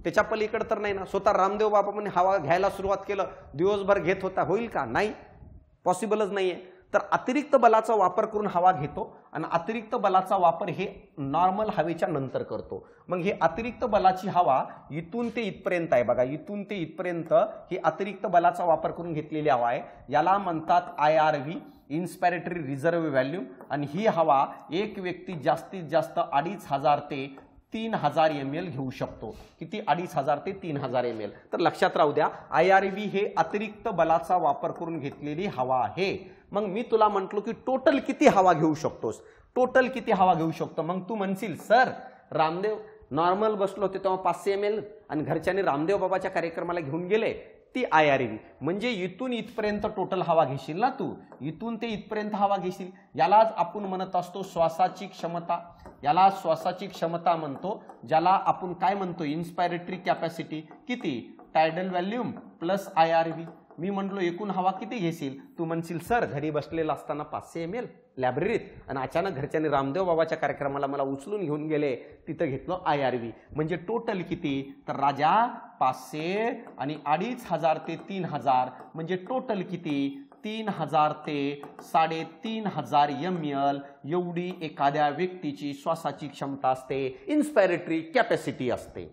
त्याच्या पलीकडे तर नाही ना. स्वतः रामदेव बाबांनी हवा घ्यायला सुरुवात केलं, दिवसभर घेत होता, होईल का? नाही, पॉसिबलच नाहीये. तर अतिरिक्त बलाचा वापर करून हवा घेतो आणि अतिरिक्त बलाचा वापर हे नॉर्मल हवेच्या नंतर करतो. मग ही अतिरिक्त बलाची हवा इथून ते इथपर्यंत आहे बघा, इथून ते इथपर्यंत ही अतिरिक्त बलाचा वापर करून घेतलेली हवा आहे. याला म्हणतात IRV, इन्स्पिरेटरी रिझर्व्ह व्हॉल्यूम. आणि ही हवा एक व्यक्ती जास्तीत जास्त 2500 ते 3000 ml घेऊ शकतो. किती? 2500 ते 3000 ml. तर लक्षात राहू द्या, IRV हे अतिरिक्त बलाचा वापर करून घेतलेली हवा आहे. मग मी तुला म्हटलो की टोटल किती हवा घेऊ शकतोस, टोटल किती हवा घेऊ शकतो. मग तू म्हणशील सर, रामदेव नॉर्मल बसलो होते तेव्हा 500 ml आणि घरच्यांनी रामदेव बाबाच्या कार्यक्रमाला घेऊन गेले, ती IRV. म्हणजे इथून इथपर्यंत टोटल हवा घेशील ना तू, इथून ते इथपर्यंत हवा घेशील. यालाच आपण म्हणत असतो श्वासाची क्षमता. याला श्वासाची क्षमता म्हणतो, ज्याला आपण काय म्हणतो, इन्स्पिरेटरी कॅपॅसिटी. किती? Tidal volume plus IRV. मी म्हटलो एकूण हवा किती घेशील, तू म्हणशील सर घरी बसलेला असताना 500 ml लायब्ररीत, आणि अचानक घरच्यांनी रामदेव बाबाच्या कार्यक्रमाला मला उचलून घेऊन गेले, तिथं घेतलं IRV. म्हणजे टोटल किती, तर राजा 500 आणि 2500 ते 3000, म्हणजे टोटल किती, 3000 ते 3500 ml एवढी एखाद्या व्यक्तीची श्वासाची क्षमता असते, इन्स्पिरेटरी कॅपॅसिटी असते.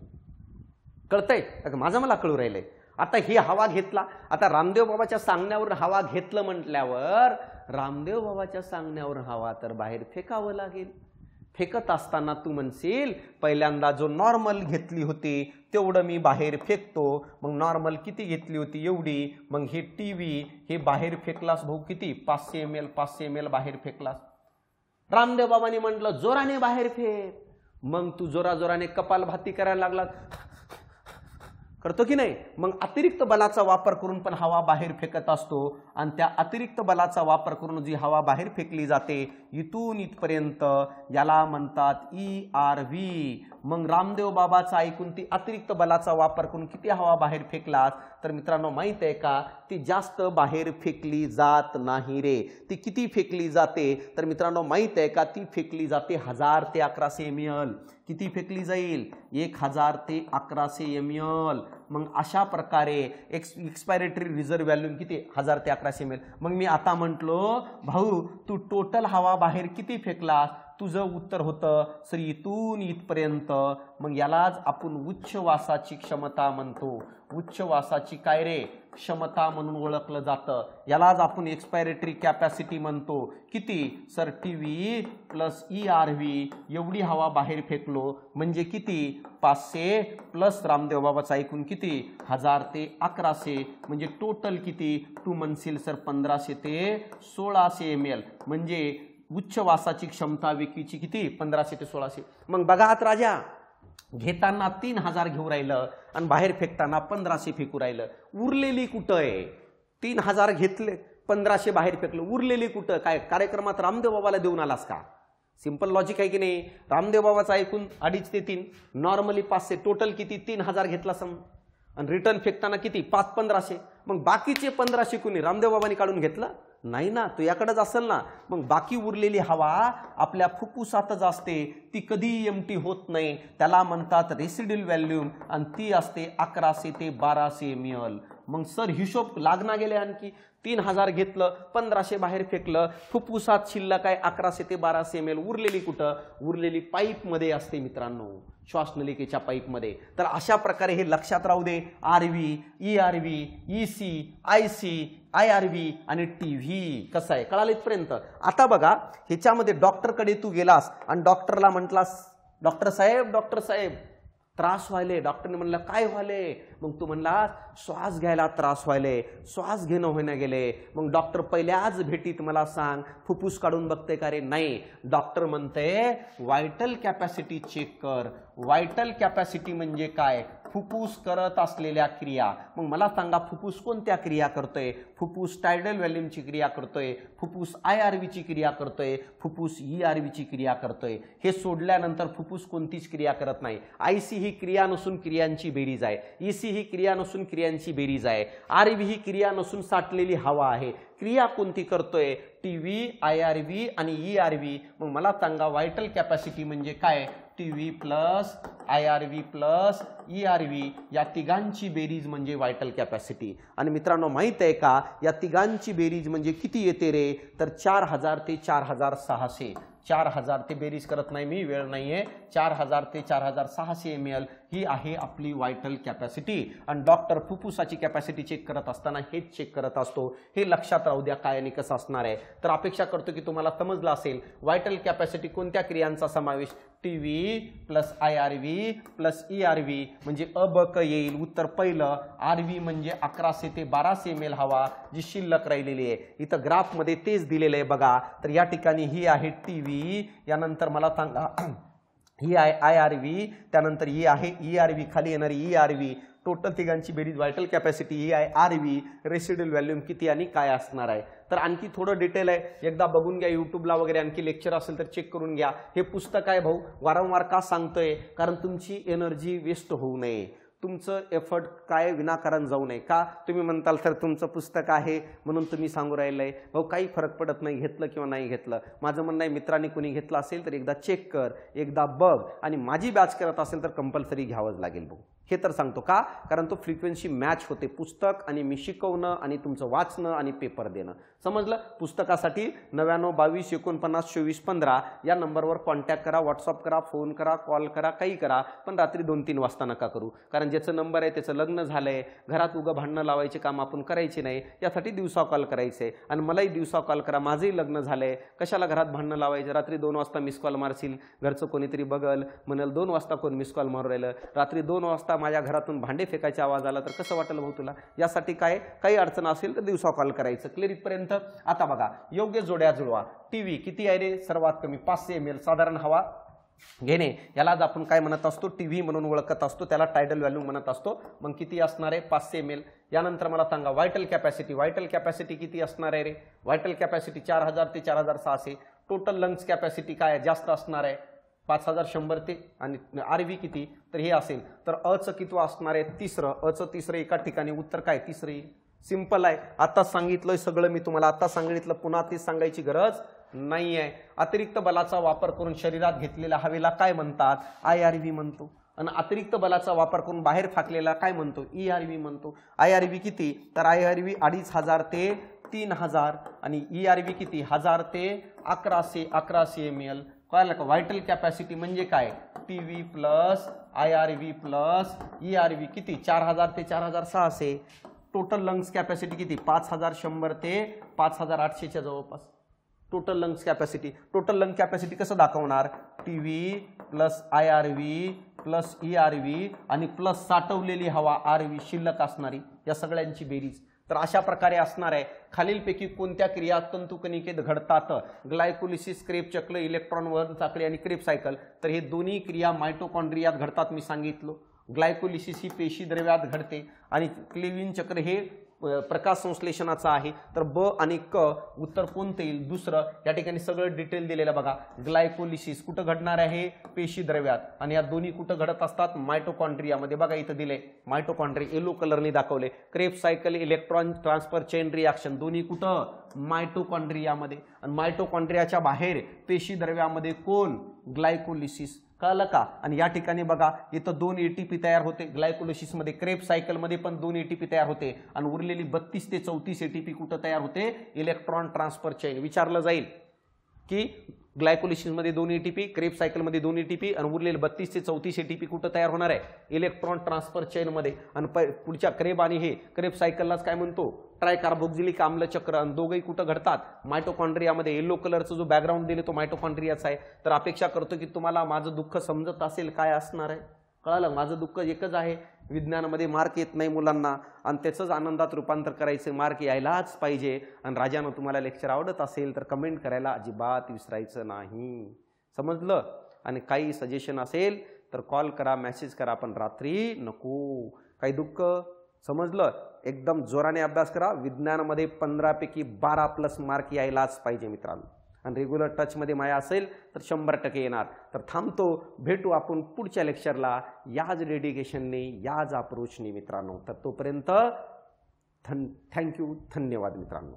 कळतंय? माझं मला कळू राहिलंय. आता ही हवा घेतला, आता रामदेव बाबाच्या सांगण्यावर हवा घेतलं म्हटल्यावर रामदेव बाबाच्या सांगण्यावर हवा तर बाहेर फेकावं लागेल. फेकत असताना तू म्हणशील पहिल्यांदा जो नॉर्मल घेतली होती तेवढं मी बाहेर फेकतो. मग नॉर्मल किती घेतली होती, एवढी. मग हे टीव्ही हे बाहेर फेकलास भाऊ, किती, 500 ml बाहेर फेकलास. रामदेव बाबांनी म्हटलं जोराने बाहेर फेक. मग तू जोराने कपालभाती करायला लागला, करतो की नाही. मग अतिरिक्त बलाचा वापर करून पण हवा बाहेर फेकत असतो. आणि त्या अतिरिक्त बलाचा वापर करून जी हवा बाहेर फेकली जाते इथून इथपर्यंत, याला म्हणतात IRV. मग रामदेव बाबाचा ऐकून ती अतिरिक्त बलाचा वापर करून किती हवा बाहेर फेकलास, तर मित्रांनो माहित आहे का, ती जास्त बाहेर फेकली जात नाही रे. ती किती फेकली जाते तर मित्रांनो माहित आहे का, ती फेकली जाते 1000 ते 1100 ml. किती फेकली जाईल? 1000 ते 1100 ml. मग अशा प्रकारे एक्सपायरेटरी रिझर्व्ह व्हॅल्यूम किती? 1000 ते 1100 ml. मग मी आता म्हटलो भाऊ तू टोटल हवा बाहेर किती फेकलास? तुझं उत्तर होतं सर इथून इथपर्यंत. मग यालाच आपण उच्च वासाची क्षमता म्हणतो. उच्च वासाची काय रे? क्षमता म्हणून ओळखलं जातं. यालाच आपण एक्सपायरेटरी कॅपॅसिटी म्हणतो. किती? सर टीव्ही प्लस ERV एवढी हवा बाहेर फेकलो म्हणजे किती? 500 प्लस रामदेव बाबाचं ऐकून किती? 1000 ते 1100 म्हणजे टोटल किती? तू म्हणशील सर 1500 ते 1600 ml. म्हणजे उच्च वासाची क्षमता विकीची किती? 1500 ते 1600. मग बघा आत राजा, घेताना 3000 घेऊ राहिलं आणि बाहेर फेकताना 1500 फेकू राहिलं. उरलेली कुठं आहे? 3000 घेतले, 1500 बाहेर फेकलं, उरलेली कुठं? काय कार्यक्रमात रामदेव बाबाला देऊन आलास का? सिंपल लॉजिक आहे की नाही? रामदेव बाबाचं ऐकून 2.5 ते 3, नॉर्मली 500, टोटल किती? 3000 घेतला सम आणि रिटर्न फेकताना किती? 1500. मग बाकीचे 1500 कुणी रामदेव बाबांनी काढून घेतलं? नाही ना, तो याकडेच असेल ना. मग बाकी उरलेली हवा आपल्या फुफ्फुसातच असते, ती कधी एम्प्टी होत नाही. त्याला म्हणतात रेसिड्युअल व्हॅल्यूम आणि ती असते 1100 ते 1200 ml. मग सर हिशोब लागना गेले आणखी. 3000 घेतलं, 1500 बाहेर फेकलं, फुफ्फुसात शिल्लक आहे 1100 ते 1200 ml. उरलेली कुठं? उरलेली पाईपमध्ये असते मित्रांनो, श्वासनलिकेच्या पाईपमध्ये. तर अशा प्रकारे हे लक्षात राहू दे. RV, ERV, EC, IC, IRV आणि TV कसं आहे कळालं इथपर्यंत. आता बघा ह्याच्यामध्ये डॉक्टरकडे तू गेलास आणि डॉक्टरला म्हटलास डॉक्टर साहेब त्रास व्हायले. डॉक्टरने म्हणलं काय व्हायले? मग तू म्हणला श्वास घ्यायला त्रास व्हायले, श्वास घेणं होईना गेले. मग डॉक्टर पहिल्याच भेटीत मला सांग फुफ्फुस काढून बघते का रे? नाही. डॉक्टर म्हणते व्हायटल कॅपॅसिटी चेक कर. व्हायटल कॅपॅसिटी म्हणजे काय? फुफ्फुस करत असलेल्या क्रिया. मग मला सांगा फुफ्फुस कोणत्या क्रिया करतोय? फुफ्फुस टायडल व्हॅल्यूमची क्रिया करतोय, फुफ्फुस IRV ची क्रिया करतोय, फुफ्फुस ERV ची क्रिया करतोय. हे सोडल्यानंतर फुफ्फुस कोणतीच क्रिया करत नाही. IC ही क्रिया नसून क्रियांची बेरीज आहे. EC ही क्रिया नसून क्रियांची बेरीज आहे. RV ही क्रिया नसून साठलेली हवा आहे. क्रिया कोणती करतोय? TV, IRV आणि ERV. मग मला सांगा व्हायटल कॅपॅसिटी म्हणजे काय? TV plus IRV plus ERV या तिघांची बेरीज म्हणजे व्हायटल कॅपॅसिटी. आणि मित्रांनो माहित आहे का या तिघांची बेरीज म्हणजे किती येते रे? तर 4000 ते 4600. 4000 ते बेरीज करत नाही मी, वेळ नाहीये. 4000 ते 4600 ml ही आहे आपली व्हायटल कॅपॅसिटी. आणि डॉक्टर फुफ्फुसाची कॅपॅसिटी चेक करत असताना हेच चेक करत असतो. हे लक्षात राहू द्या काय आणि कसं असणार आहे. तर अपेक्षा करतो की तुम्हाला समजलं असेल. व्हायटल कॅपॅसिटी कोणत्या क्रियांचा समावेश? TV plus IRV plus ERV म्हणजे अ येईल उत्तर पहिलं. RV म्हणजे 1100 ते 1200 ml हवा जी शिल्लक राहिलेली आहे. इथं ग्राफमध्ये तेच दिलेलं आहे बघा. तर या ठिकाणी ही आहे TV, यानंतर मला सांगा ही आहे IRV, त्यानंतर ही आहे ERV, खाली येणारी ERV. टोटल तिघांची बेरीज व्हायटल कॅपॅसिटी ही आहे RV. रेसिड्युअल व्हॅल्यूम किती आणि काय असणार आहे. तर आणखी थोडं डिटेल आहे, एकदा बघून घ्या. यूट्यूबला वगैरे आणखी लेक्चर असेल तर चेक करून घ्या. हे पुस्तक आहे भाऊ, वारंवार का सांगतोय? कारण तुमची एनर्जी वेस्ट होऊ नये, तुमचं एफर्ट काय विनाकारण जाऊ नये. का तुम्ही म्हणताल सर तुमचं पुस्तक आहे म्हणून तुम्ही सांगू राहिलंय. भाऊ काही फरक पडत नाही घेतलं किंवा नाही घेतलं. माझं म्हणणं आहे मित्रांनी कोणी घेतलं असेल तर एकदा चेक कर, एकदा बघ. आणि माझी बॅच करत असेल तर कंपल्सरी घ्यावंच लागेल भाऊ. हे तर सांगतो का? कारण तो फ्रिक्वेन्सी मॅच होते. पुस्तक आणि मी शिकवणं आणि तुमचं वाचणं आणि पेपर देणं. समजलं? पुस्तकासाठी 99 22 49 24 15 या नंबरवर कॉन्टॅक्ट करा, व्हॉट्सअप करा, फोन करा, कॉल करा, काही करा. पण रात्री 2-3 वाजता नका करू. कारण ज्याचं नंबर आहे त्याचं लग्न झालंय, घरात उगं भांडणं लावायचे काम आपण करायचे नाही. यासाठी दिवसा कॉल करायचे. आणि मलाही दिवसा कॉल करा, माझंही लग्न झालंय, कशाला घरात भांडणं लावायचे. रात्री 2 वाजता मिस कॉल मारशील, घरचं कोणीतरी बघल म्हणाल 2 वाजता कोण मिस कॉल मारू राहिलं. रात्री 2 वाजता माझ्या घरातून भांडे फेकायचा आवाज आला तर कसं वाटेल भाऊ तुला. यासाठी काय काही अडचण असेल तर दिवसा कॉल करायचं. क्लिअर इथपर्यंत? आता बघा योग्य जोड्या जुळवा. TV किती आहे रे? सर्वात कमी 500 ml साधारण हवा घेणे. यालाच आपण काय म्हणत असतो? TV म्हणून ओळखत असतो. त्याला टायडल व्हॅल्यूम म्हणत असतो. मग किती असणार आहे? 500 ml. यानंतर मला सांगा व्हायटल कॅपॅसिटी. व्हायटल कॅपॅसिटी किती असणार आहे रे? व्हायटल कॅपॅसिटी 4000 ते 4600. टोटल लंग्स कॅपॅसिटी काय जास्त असणार आहे? 5100 ते आणि आरव्ही किती तर हे असेल तर अचं किती असणार आहे तिसरं अचं तिसरं एका ठिकाणी उत्तर काय तिसरे सिंपल आहे आता सांगितलंय सगळं मी तुम्हाला आता सांगितलं पुन्हा ते सांगायची गरज नाही आहे अतिरिक्त बलाचा वापर करून शरीरात घेतलेल्या हवेला काय म्हणतात IRV म्हणतो आणि अतिरिक्त बलाचा वापर करून बाहेर फाकलेला काय म्हणतो ERV म्हणतो IRV किती तर IRV 2500 ते 3000 आणि ERV किती 1000 ते 1100 ml कळलं का व्हायटल कॅपॅसिटी म्हणजे काय PV plus IRV plus ERV किती 4000 ते 4600 टोटल लंग्स कॅपॅसिटी किती 5100 ते 5800 च्या जवळपास total lungs capacity total lung capacity कसं दाखवणार PV plus IRV plus ERV आणि प्लस साठवलेली हवा RV शिल्लक असणारी या सगळ्यांची बेरीज तर अशा प्रकारे असणार आहे खालीलपैकी कोणत्या क्रिया तंतुकणिकेत घडतात ग्लायकोलिसिस क्रेब चक्र इलेक्ट्रॉन वहन साखळी आणि क्रेब सायकल तर हे दोन्ही क्रिया मायटोकॉन्ड्रियात घडतात मी सांगितलं ग्लायकोलिसिस ही पेशी द्रव्यात घडते आणि क्लेव्हिन चक्र हे प्रकाश संश्लेषणाचा आहे तर ब आणि क उत्तर कोणतं येईल दुसरं या ठिकाणी सगळं डिटेल दिलेलं बघा ग्लायकोलिसिस कुठं घडणार आहे पेशी द्रव्यात आणि या दोन्ही कुठं घडत असतात मायटोकॉन्ड्रियामध्ये बघा इथं दिले मायटोकॉन्ड्रिया येलो कलरने दाखवले Krebs cycle electron transfer chain reaction दोन्ही कुठं मायटोकॉन्ड्रियामध्ये आणि मायटोकॉन्ड्रियाच्या बाहेर पेशी द्रव्यामध्ये कोण ग्लायकोलिसिस कळलं का आणि या ठिकाणी बघा इथं 2 ATP तयार होते ग्लायकोलिसिस मध्ये क्रेब सायकल मध्ये पण 2 ATP तयार होते आणि उरलेली 32 ते 34 ATP कुठं तयार होते इलेक्ट्रॉन ट्रान्सफर चेन विचारलं जाईल की ग्लायकोलिसिस मध्ये 2 ATP क्रेब सायकल मध्ये 2 ATP आणि उरलेले 32 ते 34 ATP कुठं तयार होणार आहे इलेक्ट्रॉन ट्रान्सफर चेन मध्ये आणि पुढच्या क्रेब आणि हे क्रेब सायकललाच काय म्हणतो ट्रायकार्बोक्सिलिक आम्ल चक्र आणि दोघंही कुठं घडतात मायटोकॉन्ड्रियामध्ये येलो कलरचा जो बॅकग्राऊंड दिले तो मायटोकॉन्ड्रियाचा आहे तर अपेक्षा करतो की तुम्हाला माझं दुःख समजत असेल काय असणार आहे कळलं माझं दुःख एकच आहे विज्ञानामध्ये मार्क येत नाही मुलांना आणि त्याचंच आनंदात रूपांतर करायचं मार्क यायलाच पाहिजे आणि राजानं तुम्हाला लेक्चर आवडत असेल तर कमेंट करायला अजिबात विसरायचं नाही समजलं आणि काही सजेशन असेल तर कॉल करा मेसेज करा पण रात्री नको काही दुःख समजलं एकदम जोराने अभ्यास करा विज्ञानामध्ये 15 पैकी 12+ मार्क यायलाच पाहिजे मित्रांनो आणि रेग्युलर टचमध्ये माया असेल तर 100% येणार तर थांबतो भेटू आपण पुढच्या लेक्चरला याच डेडिकेशनने याच अप्रोचने मित्रांनो तर तोपर्यंत थँक्यू धन्यवाद मित्रांनो